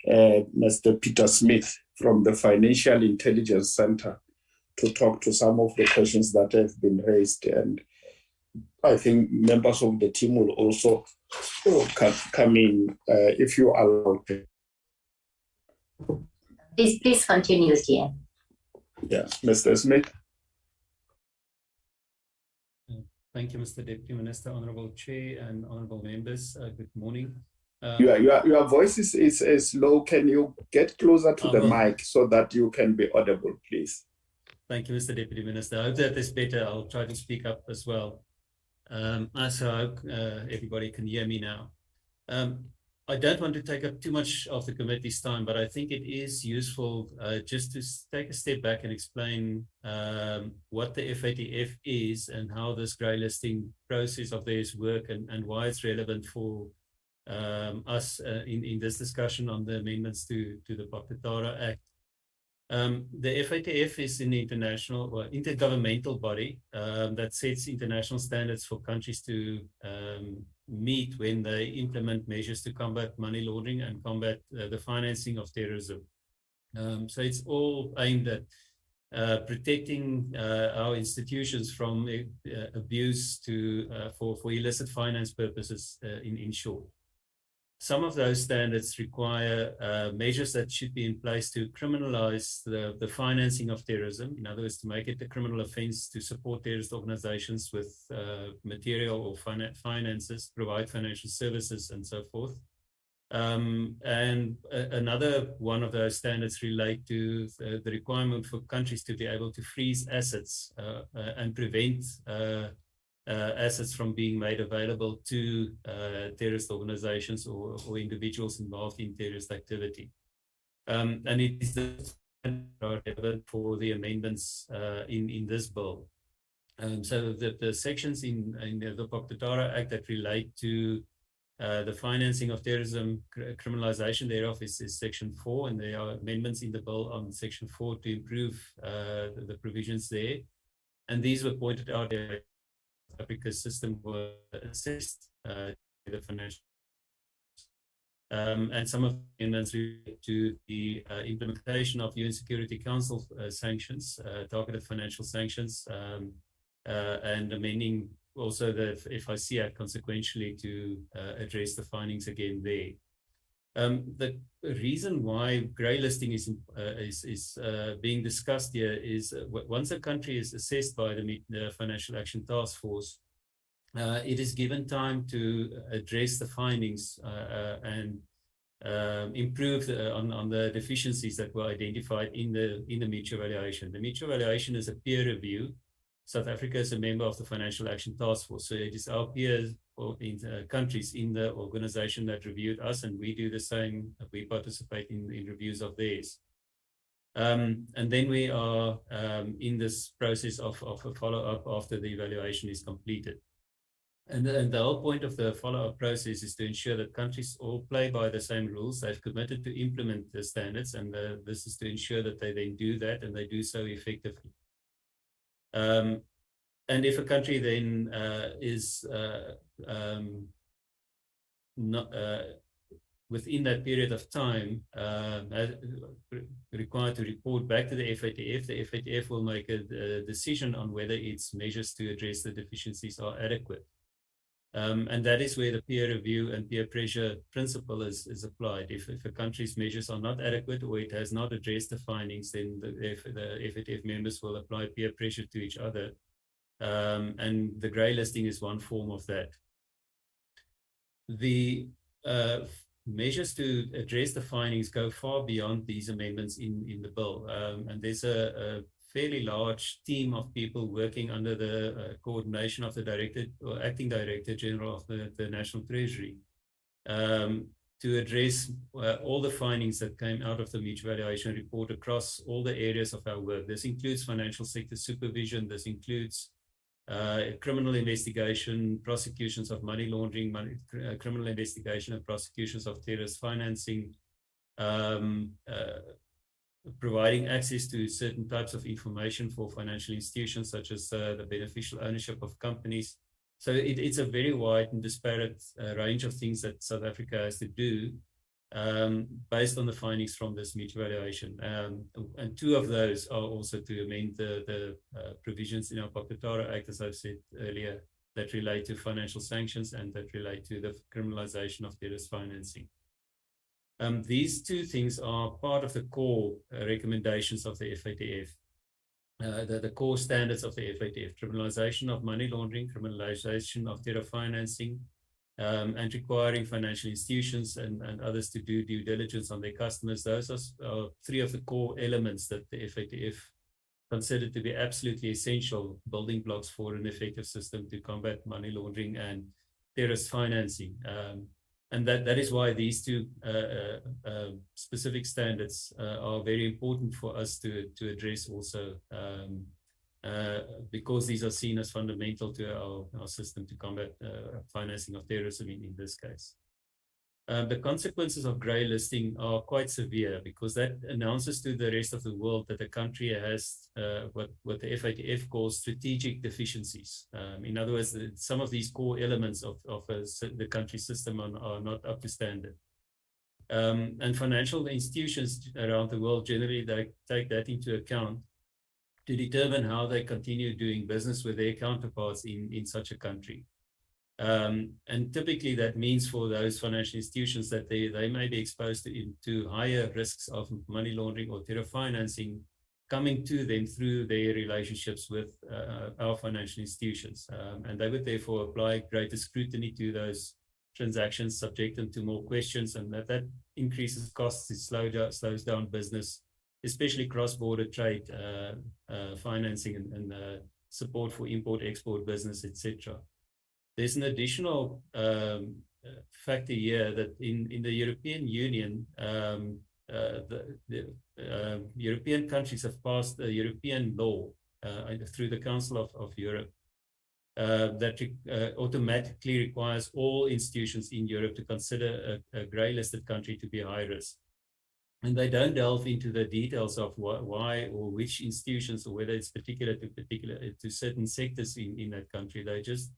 Mr. Peter Smith from the Financial Intelligence Center to talk to some of the questions that have been raised. And I think members of the team will also come in if you allow. Please continue, dear. Yeah, Mr. Smith. Thank you, Mr. Deputy Minister, Honourable Chair and Honourable Members. Good morning. Your voice is low. Can you get closer to the mic so that you can be audible, please? Thank you, Mr. Deputy Minister. I hope that is better. I'll try to speak up as well. So I hope everybody can hear me now. I don't want to take up too much of the committee's time, but I think it is useful just to take a step back and explain what the FATF is and how this grey listing process of theirs work, and why it's relevant for us in this discussion on the amendments to the Pakatara Act. The FATF is an international or intergovernmental body that sets international standards for countries to meet when they implement measures to combat money laundering and combat the financing of terrorism. So it's all aimed at protecting our institutions from abuse for illicit finance purposes, in short. Some of those standards require measures that should be in place to criminalize the financing of terrorism. In other words, to make it a criminal offense to support terrorist organizations with material or finances, provide financial services, and so forth. And another one of those standards relate to the requirement for countries to be able to freeze assets and prevent assets from being made available to terrorist organizations or individuals involved in terrorist activity. And it is relevant for the amendments in this bill. So the sections in the Pakatara Act that relate to the financing of terrorism, criminalization thereof is Section 4, and there are amendments in the bill on Section 4 to improve the provisions there. And these were pointed out Africa's system were assessed the financial and some of the amendments relate to the implementation of UN Security Council sanctions, targeted financial sanctions, and amending also the FIC Act consequentially to address the findings again there. The reason why grey listing is being discussed here is once a country is assessed by the Financial Action Task Force, it is given time to address the findings and improve on the deficiencies that were identified in the mutual evaluation. The mutual evaluation is a peer review. South Africa is a member of the Financial Action Task Force, so it is our peers or in countries in the organization that reviewed us, and we do the same. We participate in reviews of theirs. And then we are in this process of a follow-up after the evaluation is completed. And the whole point of the follow-up process is to ensure that countries all play by the same rules. They've committed to implement the standards, and this is to ensure that they then do that and they do so effectively. And if a country then is not within that period of time required to report back to the FATF will make a decision on whether its measures to address the deficiencies are adequate. And that is where the peer review and peer pressure principle is applied. If a country's measures are not adequate or it has not addressed the findings, then the FATF members will apply peer pressure to each other. And the grey listing is one form of that. The measures to address the findings go far beyond these amendments in the bill. And there's a fairly large team of people working under the coordination of the Director or Acting Director General of the National Treasury to address all the findings that came out of the mutual evaluation report across all the areas of our work. This includes financial sector supervision. This includes criminal investigation, prosecutions of money laundering, criminal investigation and prosecutions of terrorist financing, providing access to certain types of information for financial institutions, such as the beneficial ownership of companies. So it's a very wide and disparate range of things that South Africa has to do based on the findings from this mutual evaluation. And two of those are also to amend the provisions in our Pakatara Act, as I've said earlier, that relate to financial sanctions and that relate to the criminalization of terrorist financing. These two things are part of the core recommendations of the FATF, the core standards of the FATF: criminalization of money laundering, criminalization of terror financing, and requiring financial institutions and others to do due diligence on their customers. Those are three of the core elements that the FATF considered to be absolutely essential building blocks for an effective system to combat money laundering and terrorist financing. And that is why these two specific standards are very important for us to address also, because these are seen as fundamental to our system to combat financing of terrorism in this case. The consequences of grey listing are quite severe, because that announces to the rest of the world that the country has what the FATF calls strategic deficiencies. In other words, some of these core elements of the country's system are not up to standard. And financial institutions around the world generally they take that into account to determine how they continue doing business with their counterparts in such a country. And typically that means for those financial institutions that they may be exposed to higher risks of money laundering or terror financing coming to them through their relationships with our financial institutions. And they would therefore apply greater scrutiny to those transactions, subject them to more questions, and that increases costs, it slows down business, especially cross-border trade, financing and support for import-export business, etc. There's an additional factor here that in the European Union, the European countries have passed a European law through the Council of Europe that automatically requires all institutions in Europe to consider a grey listed country to be high risk. And they don't delve into the details of why or which institutions, or whether it's particular to certain sectors in that country. They just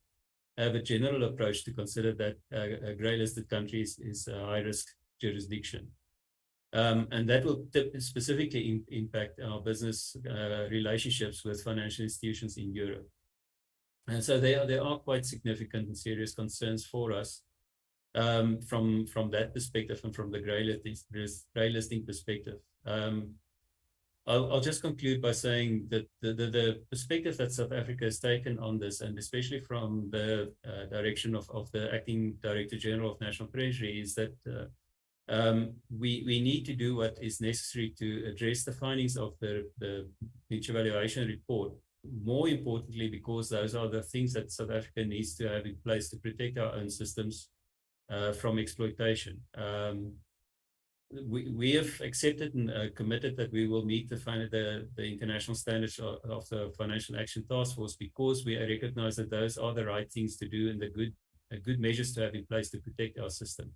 have a general approach to consider that a grey listed country is a high risk jurisdiction. And that will specifically impact our business relationships with financial institutions in Europe. And so there are quite significant and serious concerns for us from that perspective and from the grey listing perspective. I'll just conclude by saying that the perspective that South Africa has taken on this, and especially from the direction of the Acting Director General of National Treasury, is that we need to do what is necessary to address the findings of the Beach Evaluation Report. More importantly, because those are the things that South Africa needs to have in place to protect our own systems from exploitation. We have accepted and committed that we will meet the international standards of the Financial Action Task Force, because we recognize that those are the right things to do and the good measures to have in place to protect our system.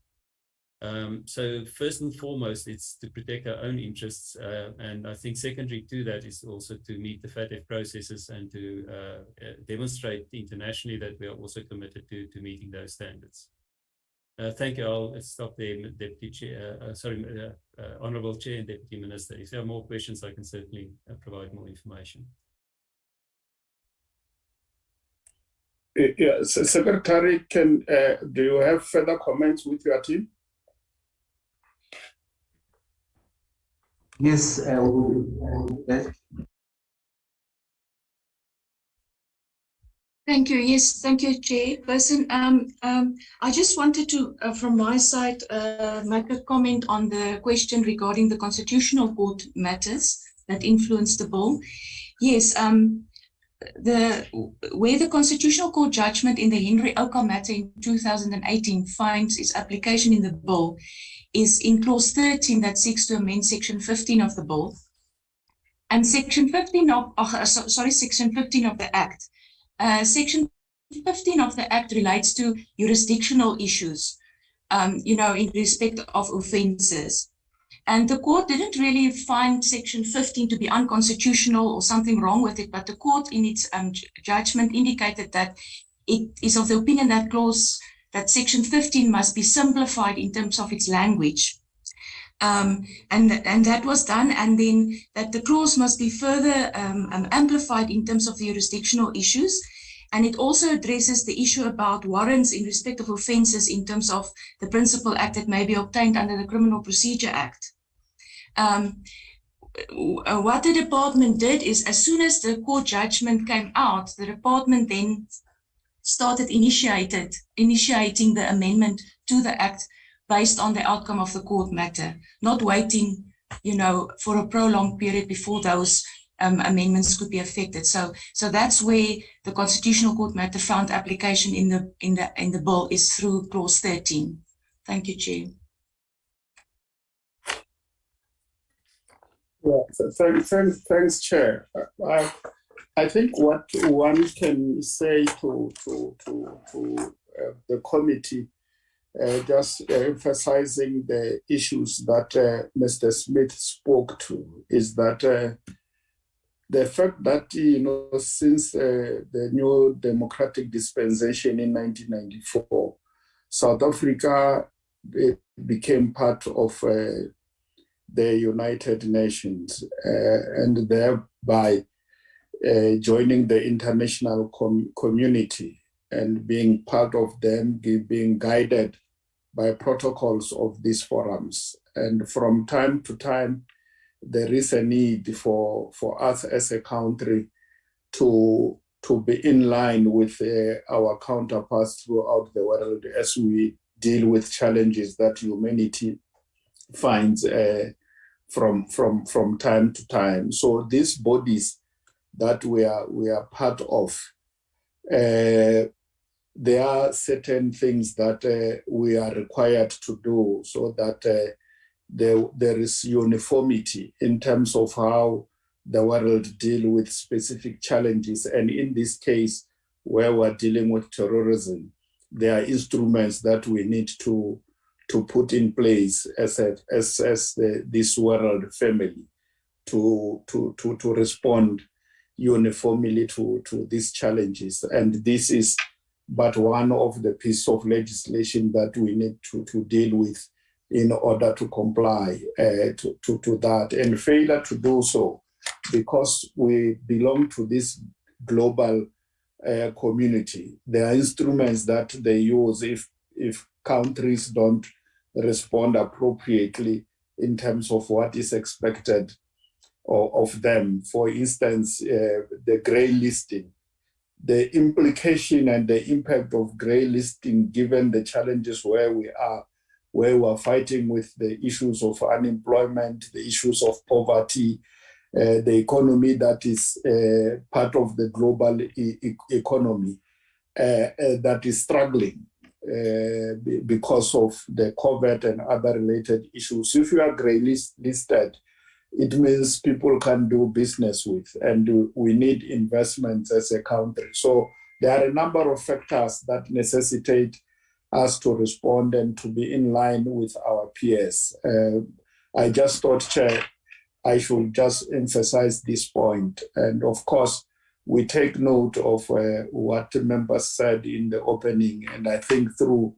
So first and foremost, it's to protect our own interests, and I think secondary to that is also to meet the FATF processes and to demonstrate internationally that we are also committed to meeting those standards. Thank you. I'll stop there, Deputy Chair. Honourable Chair and Deputy Minister. If there are more questions, I can certainly provide more information. Yes, Secretary, do you have further comments with your team? Yes. Thank you. Yes, thank you, Chairperson. I just wanted to, from my side, make a comment on the question regarding the Constitutional Court matters that influenced the bill. Yes, where the Constitutional Court judgment in the Henry Oka matter in 2018 finds its application in the bill is in clause 13 that seeks to amend section 15 of the bill, and section 15 of section 15 of the Act. Section 15 of the Act relates to jurisdictional issues, in respect of offences. And the court didn't really find section 15 to be unconstitutional or something wrong with it, but the court in its judgment indicated that it is of the opinion that section 15 must be simplified in terms of its language. And that was done, and then that the clause must be further amplified in terms of the jurisdictional issues. And it also addresses the issue about warrants in respect of offences in terms of the Principal Act that may be obtained under the Criminal Procedure Act. What the department did is, as soon as the court judgment came out, the department then started initiating the amendment to the Act based on the outcome of the court matter, not waiting, for a prolonged period before those amendments could be affected. So that's where the Constitutional Court matter found application in the bill is through clause 13. Thank you, Chair. Yeah, thanks, Chair. I think what one can say to the committee, just emphasizing the issues that Mr. Smith spoke to, is that the fact that, since the new democratic dispensation in 1994, South Africa became part of the United Nations, and thereby joining the international community and being part of them, being guided by protocols of these forums. And from time to time, there is a need for us as a country to be in line with our counterparts throughout the world as we deal with challenges that humanity finds from time to time. So these bodies that we are part of, there are certain things that we are required to do so that there is uniformity in terms of how the world deal with specific challenges. And in this case, where we're dealing with terrorism, there are instruments that we need to put in place as this world family to respond uniformly to these challenges. And this is but one of the pieces of legislation that we need to deal with in order to comply to that. And failure to do so, because we belong to this global community. There are instruments that they use if countries don't respond appropriately in terms of what is expected of them. For instance, the grey listing. The implication and the impact of grey listing, given the challenges where we are fighting with the issues of unemployment, the issues of poverty, the economy that is part of the global economy that is struggling because of the COVID and other related issues. If you are grey listed, it means people can do business with, and we need investments as a country. So there are a number of factors that necessitate us to respond and to be in line with our peers. I just thought, Chair, I should just emphasize this point. And of course, we take note of what members said in the opening, and I think through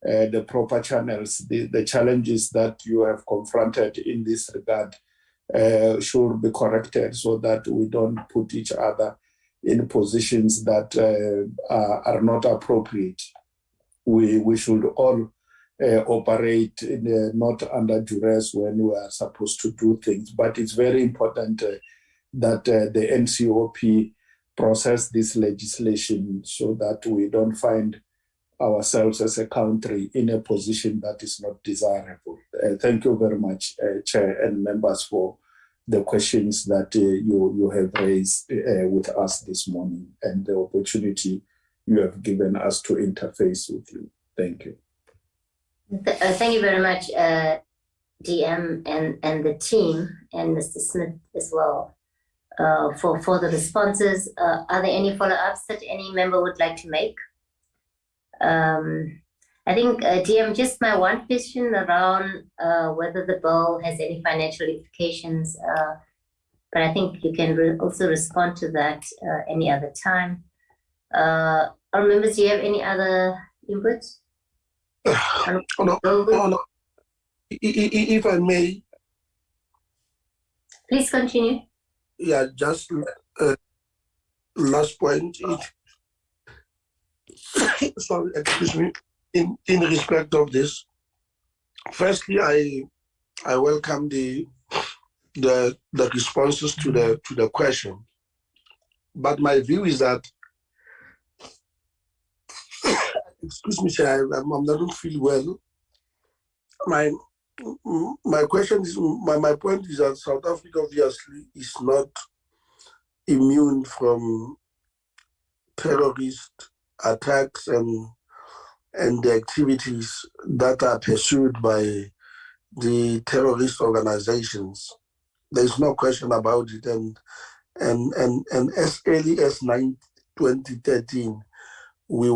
the proper channels, the challenges that you have confronted in this regard should be corrected so that we don't put each other in positions that are not appropriate. We should all operate not under duress when we are supposed to do things. But it's very important that the NCOP process this legislation so that we don't find ourselves as a country in a position that is not desirable. Thank you very much, Chair and members, for the questions that you have raised with us this morning and the opportunity you have given us to interface with you. Thank you. Thank you very much, DM and the team, and Mr. Smith as well, for the responses. Are there any follow-ups that any member would like to make? I think, DM, just my one question around whether the bill has any financial implications, but I think you can also respond to that any other time. Our members, do you have any other inputs? No. If I may. Please continue. Yeah, just last point. Sorry, excuse me. In respect of this, firstly, I welcome the responses to the question, but my view is that, excuse me, sir, I don't feel well. My question is, my point is that South Africa obviously is not immune from terrorist attacks and the activities that are pursued by the terrorist organizations. There's no question about it. And as early as 2013, we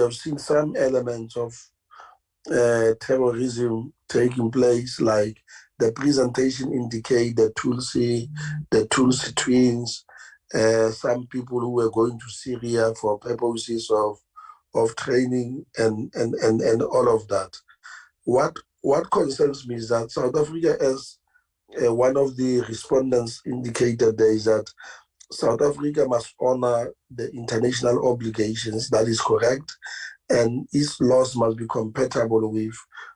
have seen some elements of terrorism taking place, like the presentation indicate the Tulsi twins, some people who were going to Syria for purposes of training and all of that. What concerns me is that South Africa, as one of the respondents indicated, there is that South Africa must honor the international obligations. That is correct, and its laws must be compatible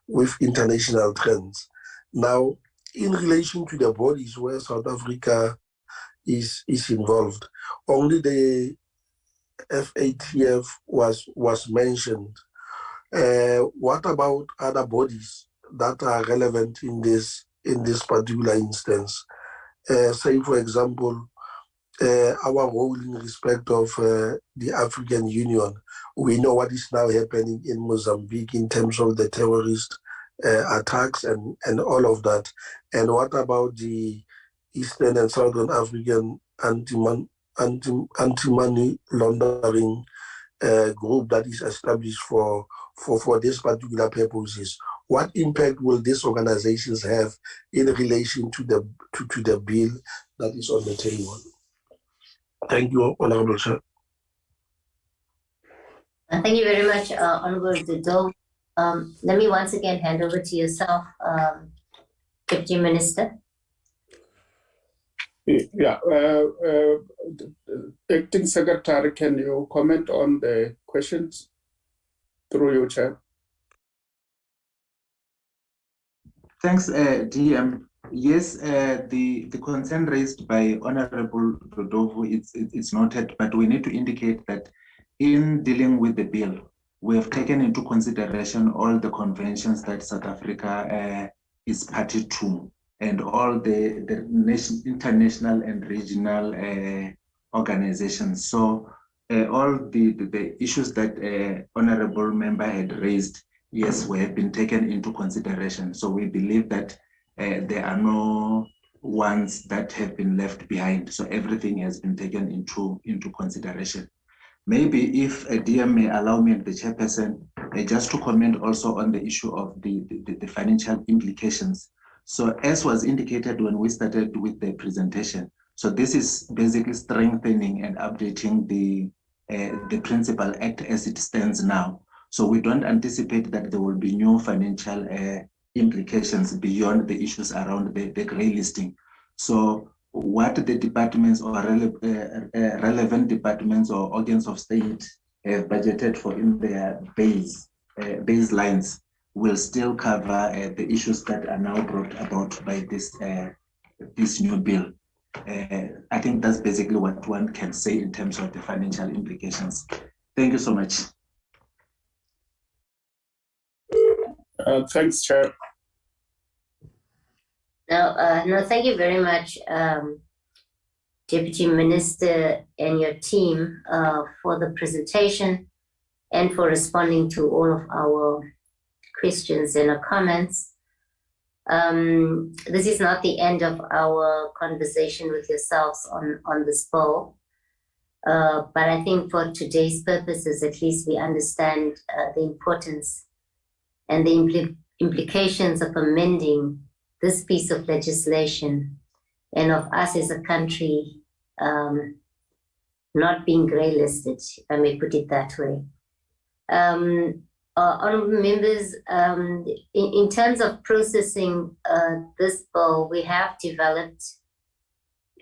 with international trends. Now, in relation to the bodies where South Africa is involved, only the FATF was mentioned. What about other bodies that are relevant in this particular instance? Say, for example, our role in respect of the African Union. We know what is now happening in Mozambique in terms of the terrorist attacks and all of that. And what about the Eastern and Southern African anti-money laundering group that is established for these particular purposes? What impact will these organizations have in relation to the bill that is on the table? Thank you, Honorable Chair. Thank you very much, Honorable Dudo. Let me once again hand over to yourself, Deputy Minister. Yeah, Acting Secretary, can you comment on the questions through your chair? Thanks, DM. Yes, the concern raised by Honorable Rodolfo, it's noted, but we need to indicate that in dealing with the bill, we have taken into consideration all the conventions that South Africa is party to, and all the international and regional organizations. So all the issues that Honorable Member had raised, yes, we have been taken into consideration. So we believe that there are no ones that have been left behind. So everything has been taken into consideration. Maybe if a DM may allow me, the chairperson, just to comment also on the issue of the financial implications. So as was indicated when we started with the presentation, so this is basically strengthening and updating the Principal Act as it stands now. So we don't anticipate that there will be new financial implications beyond the issues around the grey listing. So what the departments or relevant departments or organs of state have budgeted for in their baselines will still cover the issues that are now brought about by this new bill. I think that's basically what one can say in terms of the financial implications. Thank you so much. Thanks, Chair. No, thank you very much, Deputy Minister and your team for the presentation and for responding to all of our questions and our comments. This is not the end of our conversation with yourselves on this bill, but I think for today's purposes, at least we understand the importance and the implications of amending this piece of legislation and of us as a country not being grey listed, if I may put it that way. Honourable members, in terms of processing this bill, we have developed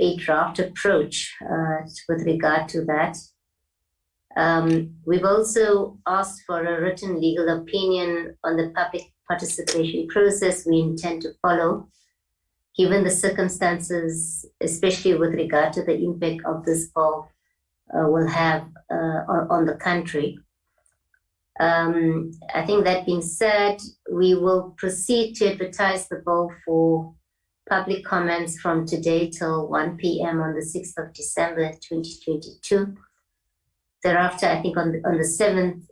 a draft approach with regard to that. We've also asked for a written legal opinion on the public participation process we intend to follow, given the circumstances, especially with regard to the impact of this bill will have on the country. I think that being said, we will proceed to advertise the bill for public comments from today till 1 p.m. on the 6th of December 2022. Thereafter, I think on the 7th,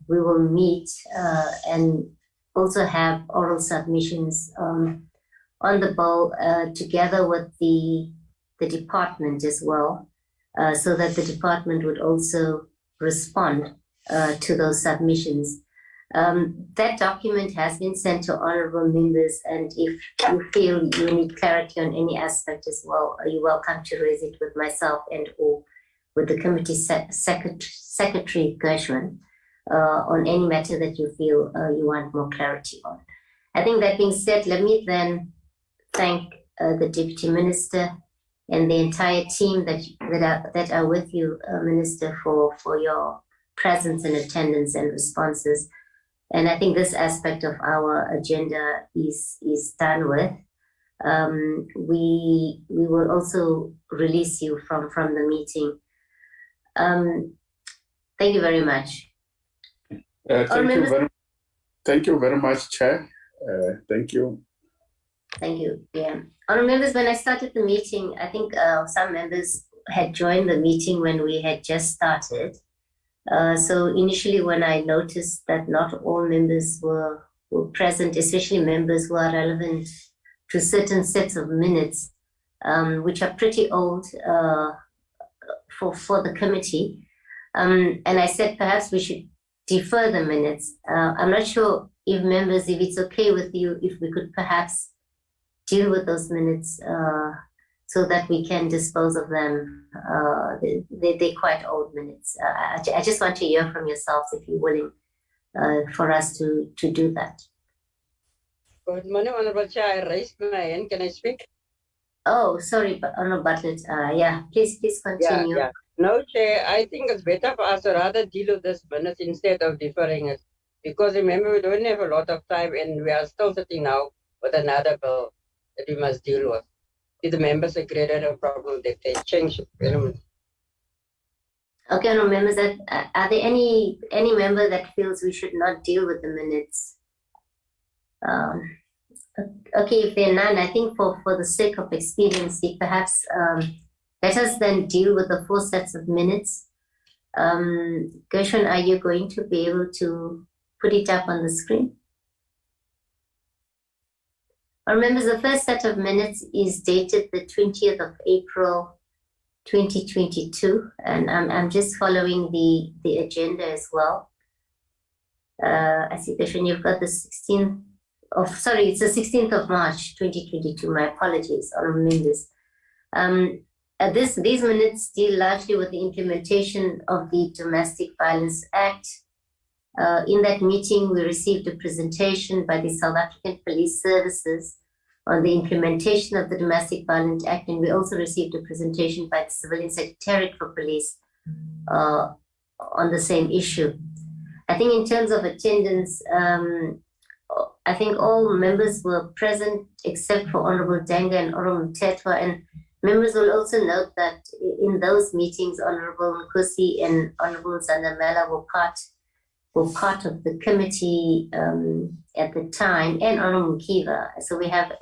we will meet and also have oral submissions on the bill together with the department as well, so that the department would also respond to those submissions. That document has been sent to honourable members, and if you feel you need clarity on any aspect as well, you're welcome to raise it with myself and or with the committee secretary, Gershwin, on any matter that you feel you want more clarity on. I think that being said, let me then thank the Deputy Minister and the entire team that are with you, Minister, for your presence and attendance and responses. And I think this aspect of our agenda is done with. We will also release you from the meeting. Thank you very much. Thank you very much, Chair. Thank you. Thank you. Yeah. Honourable members, when I started the meeting, I think some members had joined the meeting when we had just started. So initially, when I noticed that not all members were present, especially members who are relevant to certain sets of minutes, which are pretty old for the committee, and I said perhaps we should defer the minutes. I'm not sure if members, if it's okay with you, if we could perhaps deal with those minutes so that we can dispose of them. They're quite old minutes. I just want to hear from yourselves if you're willing for us to do that. Good morning, Honorable Chair. I raised my hand. Can I speak? Oh, sorry, but Honorable Bartlett. Yeah, please continue. Yeah. No, Chair, I think it's better for us to rather deal with this minutes instead of deferring it. Because remember, we don't have a lot of time and we are still sitting now with another bill that we must deal with. If the members agree, I no problem if they change. Okay, Honorable members, are there any member that feels we should not deal with the minutes? Okay, if there are none, I think for the sake of expediency, perhaps let us then deal with the 4 sets of minutes. Gershon, are you going to be able to put it up on the screen? Remember, the first set of minutes is dated the 20th of April, 2022, and I'm just following the agenda as well. I see, Gershon, you've got the 16th of, sorry, it's the 16th of March, 2022. My apologies, honorable members. These minutes deal largely with the implementation of the Domestic Violence Act. In that meeting, we received a presentation by the South African Police Services on the implementation of the Domestic Violence Act, and we also received a presentation by the Civilian Secretariat for Police on the same issue. I think in terms of attendance, I think all members were present except for Honorable Denga and Honorable Tetwa, and members will also note that in those meetings, Honorable Nkosi and Honorable Zandamela were part of the committee at the time, and Honorable Kiva. So we have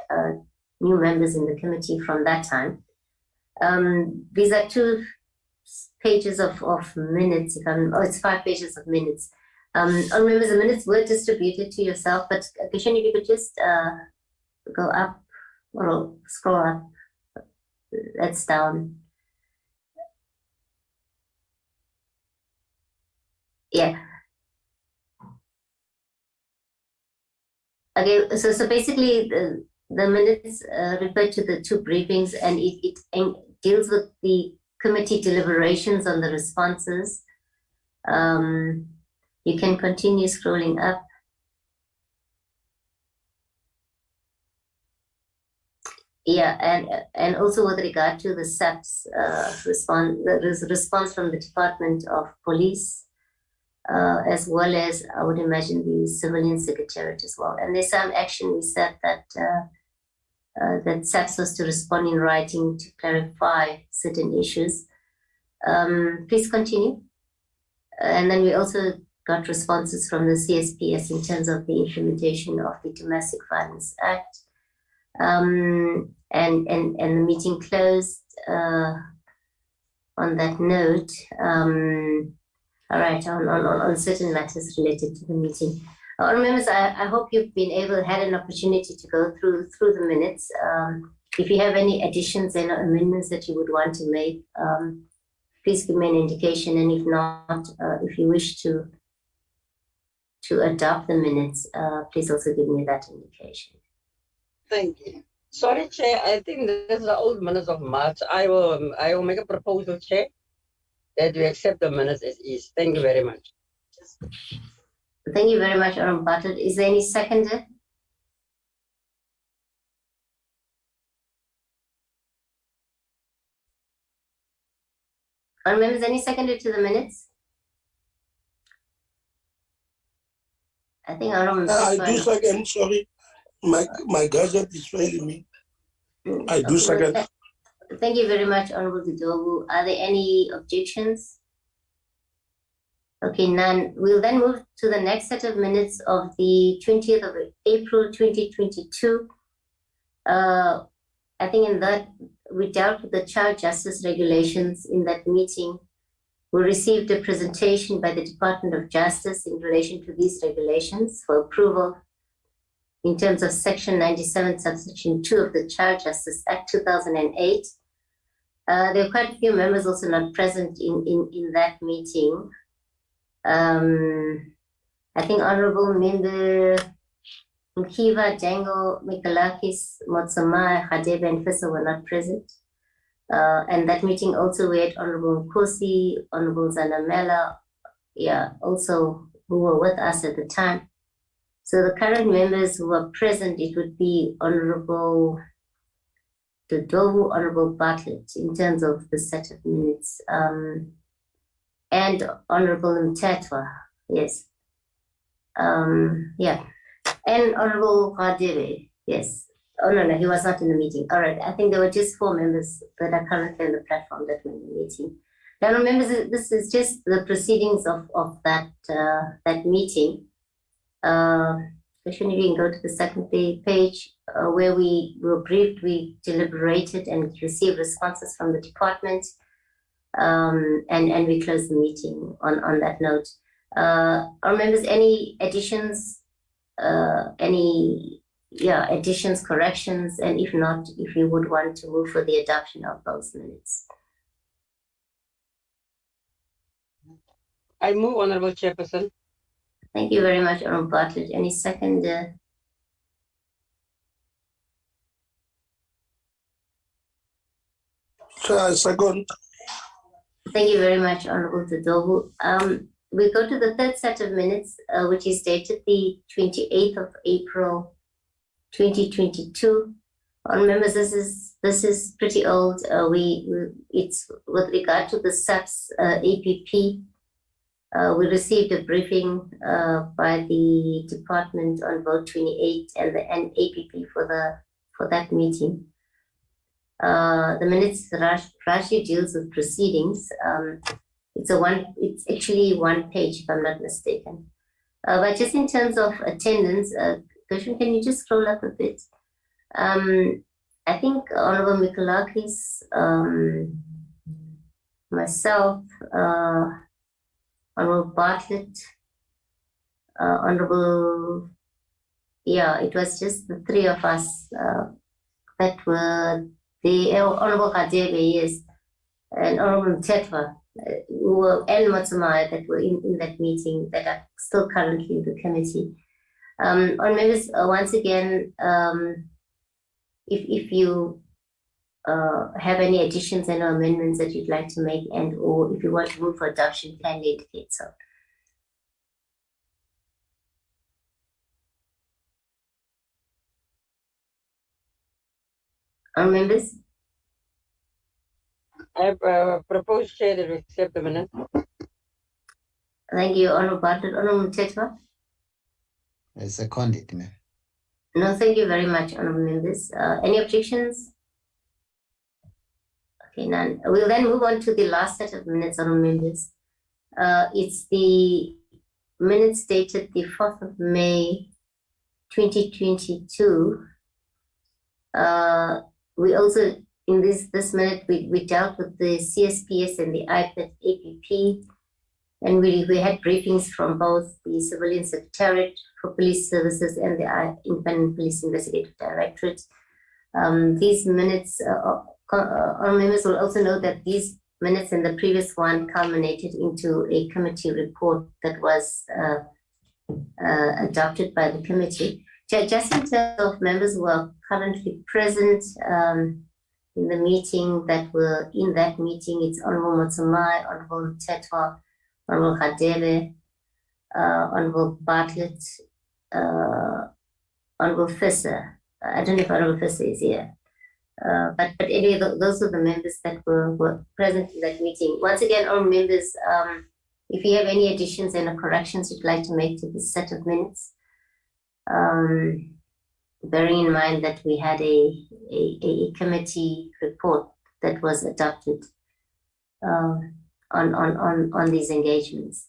new members in the committee from that time. These are 2 pages of minutes. It's 5 pages of minutes. Remember, the minutes were distributed to yourself, but Gershon, if you could just go up or scroll up. That's down. Yeah. Okay, so basically the minutes refer to the 2 briefings, and it deals with the committee deliberations on the responses. You can continue scrolling up. Yeah, and also with regard to the SAPS response from the Department of Police, as well as, I would imagine, the Civilian Secretariat as well. And there's some action we said that that SAPS was to respond in writing to clarify certain issues. Please continue. And then we also got responses from the CSPS in terms of the implementation of the Domestic Violence Act. And the meeting closed on that note. All right, on certain matters related to the meeting. Members, I hope you've had an opportunity to go through the minutes. If you have any additions and amendments that you would want to make, please give me an indication. And if not, if you wish to adopt the minutes, please also give me that indication. Thank you. Sorry, Chair, I think this is the old minutes of March. I will make a proposal, Chair, that we accept the minutes as is. Thank you very much. Thank you very much, Honorable Bartlett. Is there any seconder? Members, any seconder to the minutes? I think Honorable. I do second, sorry. My gadget is failing me. I do second. Thank you very much, Honorable Dudobu. Are there any objections? Okay, none. We'll then move to the next set of minutes of the 20th of April, 2022. I think in that we dealt with the child justice regulations in that meeting. We received a presentation by the Department of Justice in relation to these regulations for approval in terms of Section 97, Subsection 2 of the Child Justice Act 2008. There were quite a few members also not present in that meeting. I think Honorable Member Mkiva, Jango, Mikalakis, Motsama, Hadebe, and Fissa were not present. And that meeting also we had Honorable Nkosi, Honorable Zanamela, also who were with us at the time. So the current members who are present, it would be Honorable Dodovu, Honorable Bartlett, in terms of the set of minutes, and Honorable Mtetwa, yes. Yeah, and Honorable Radebe, yes. Oh, no, he was not in the meeting. All right, I think there were just 4 members that are currently on the platform that were in the meeting. Now, members, this is just the proceedings of that that meeting. If you can go to the second page where we were briefed, we deliberated and received responses from the department, and we closed the meeting on that note. Our members, any additions, additions, corrections, and if not, if you would want to move for the adoption of those minutes. I move, Honorable Chairperson. Thank you very much, Honorable Bartlett. Any second? Second. Thank you very much, Honorable Dodovu. We go to the third set of minutes, which is dated the 28th of April, 2022. Members, this is pretty old. It's with regard to the SAPS APP. We received a briefing by the department on vote 28 and the APP for that meeting. The minutes largely deals with proceedings. It's actually 1 page, if I'm not mistaken. But just in terms of attendance, Gershon, can you just scroll up a bit? I think Honorable Mikolakis, myself, Honorable Bartlett, Honorable, it was just the 3 of us that were the Honorable Kadebe, yes, and Honorable Mtetwa, and Motsumai that were in that meeting that are still currently in the committee. On members, once again, if you have any additions and amendments that you'd like to make, and or if you want to move for adoption, kindly indicate so. Our members? I have proposed, Chair, that we accept the minute. Thank you, Honorable Bartlett. Honorable Mtetwa? I second it, ma'am. No, thank you very much, Honorable members. Any objections? Okay, none. We'll then move on to the last set of minutes, Honorable members. It's the minutes dated the 4th of May, 2022. We also, in this minute, we dealt with the CSPS and the IPID APP, and we had briefings from both the Civilian Secretariat for Police Services and the Independent Police Investigative Directorate. These minutes, our members will also know that these minutes and the previous one culminated into a committee report that was adopted by the committee. Just in terms of members who are currently present in the meeting that were in that meeting, it's Honorable Motsumai, Honorable Mtetwa, Honorable Radebe, Honorable Bartlett, Honorable Fisser. I don't know if Honorable Fisser is here. But anyway, those are the members that were present in that meeting. Once again, all members, if you have any additions and corrections you'd like to make to this set of minutes, bearing in mind that we had a committee report that was adopted on these engagements.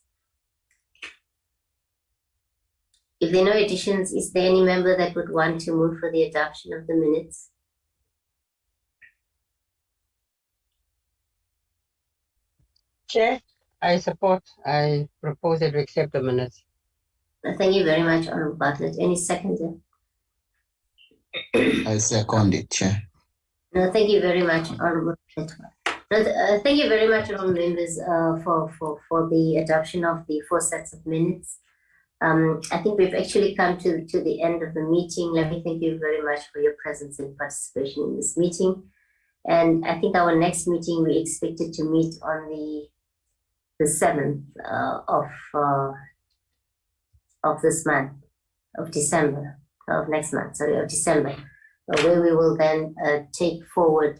If there are no additions, is there any member that would want to move for the adoption of the minutes? Chair, I propose that we accept the minutes. Thank you very much, Honorable Bartlett. Any seconder? I second it, Chair. No, thank you very much, Honorable Bartlett. Thank you very much, Honorable members, for the adoption of the 4 sets of minutes. I think we've actually come to the end of the meeting. Let me thank you very much for your presence and participation in this meeting. And I think our next meeting, we expected to meet on the 7th of this month, of December, of next month, sorry, of December. where we will then take forward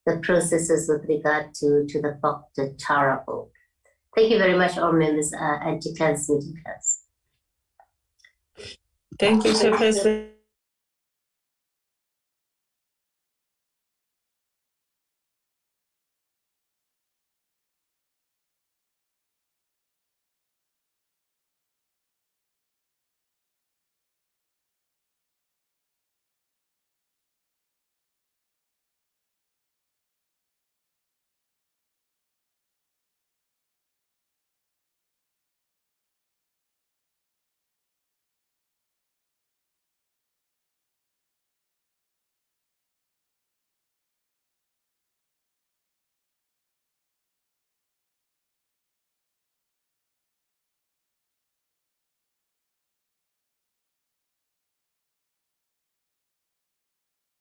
the processes with regard to the FOCTA Tara Bill. Thank you very much, all members, and to Chair's meeting class. Thank you, Chairperson.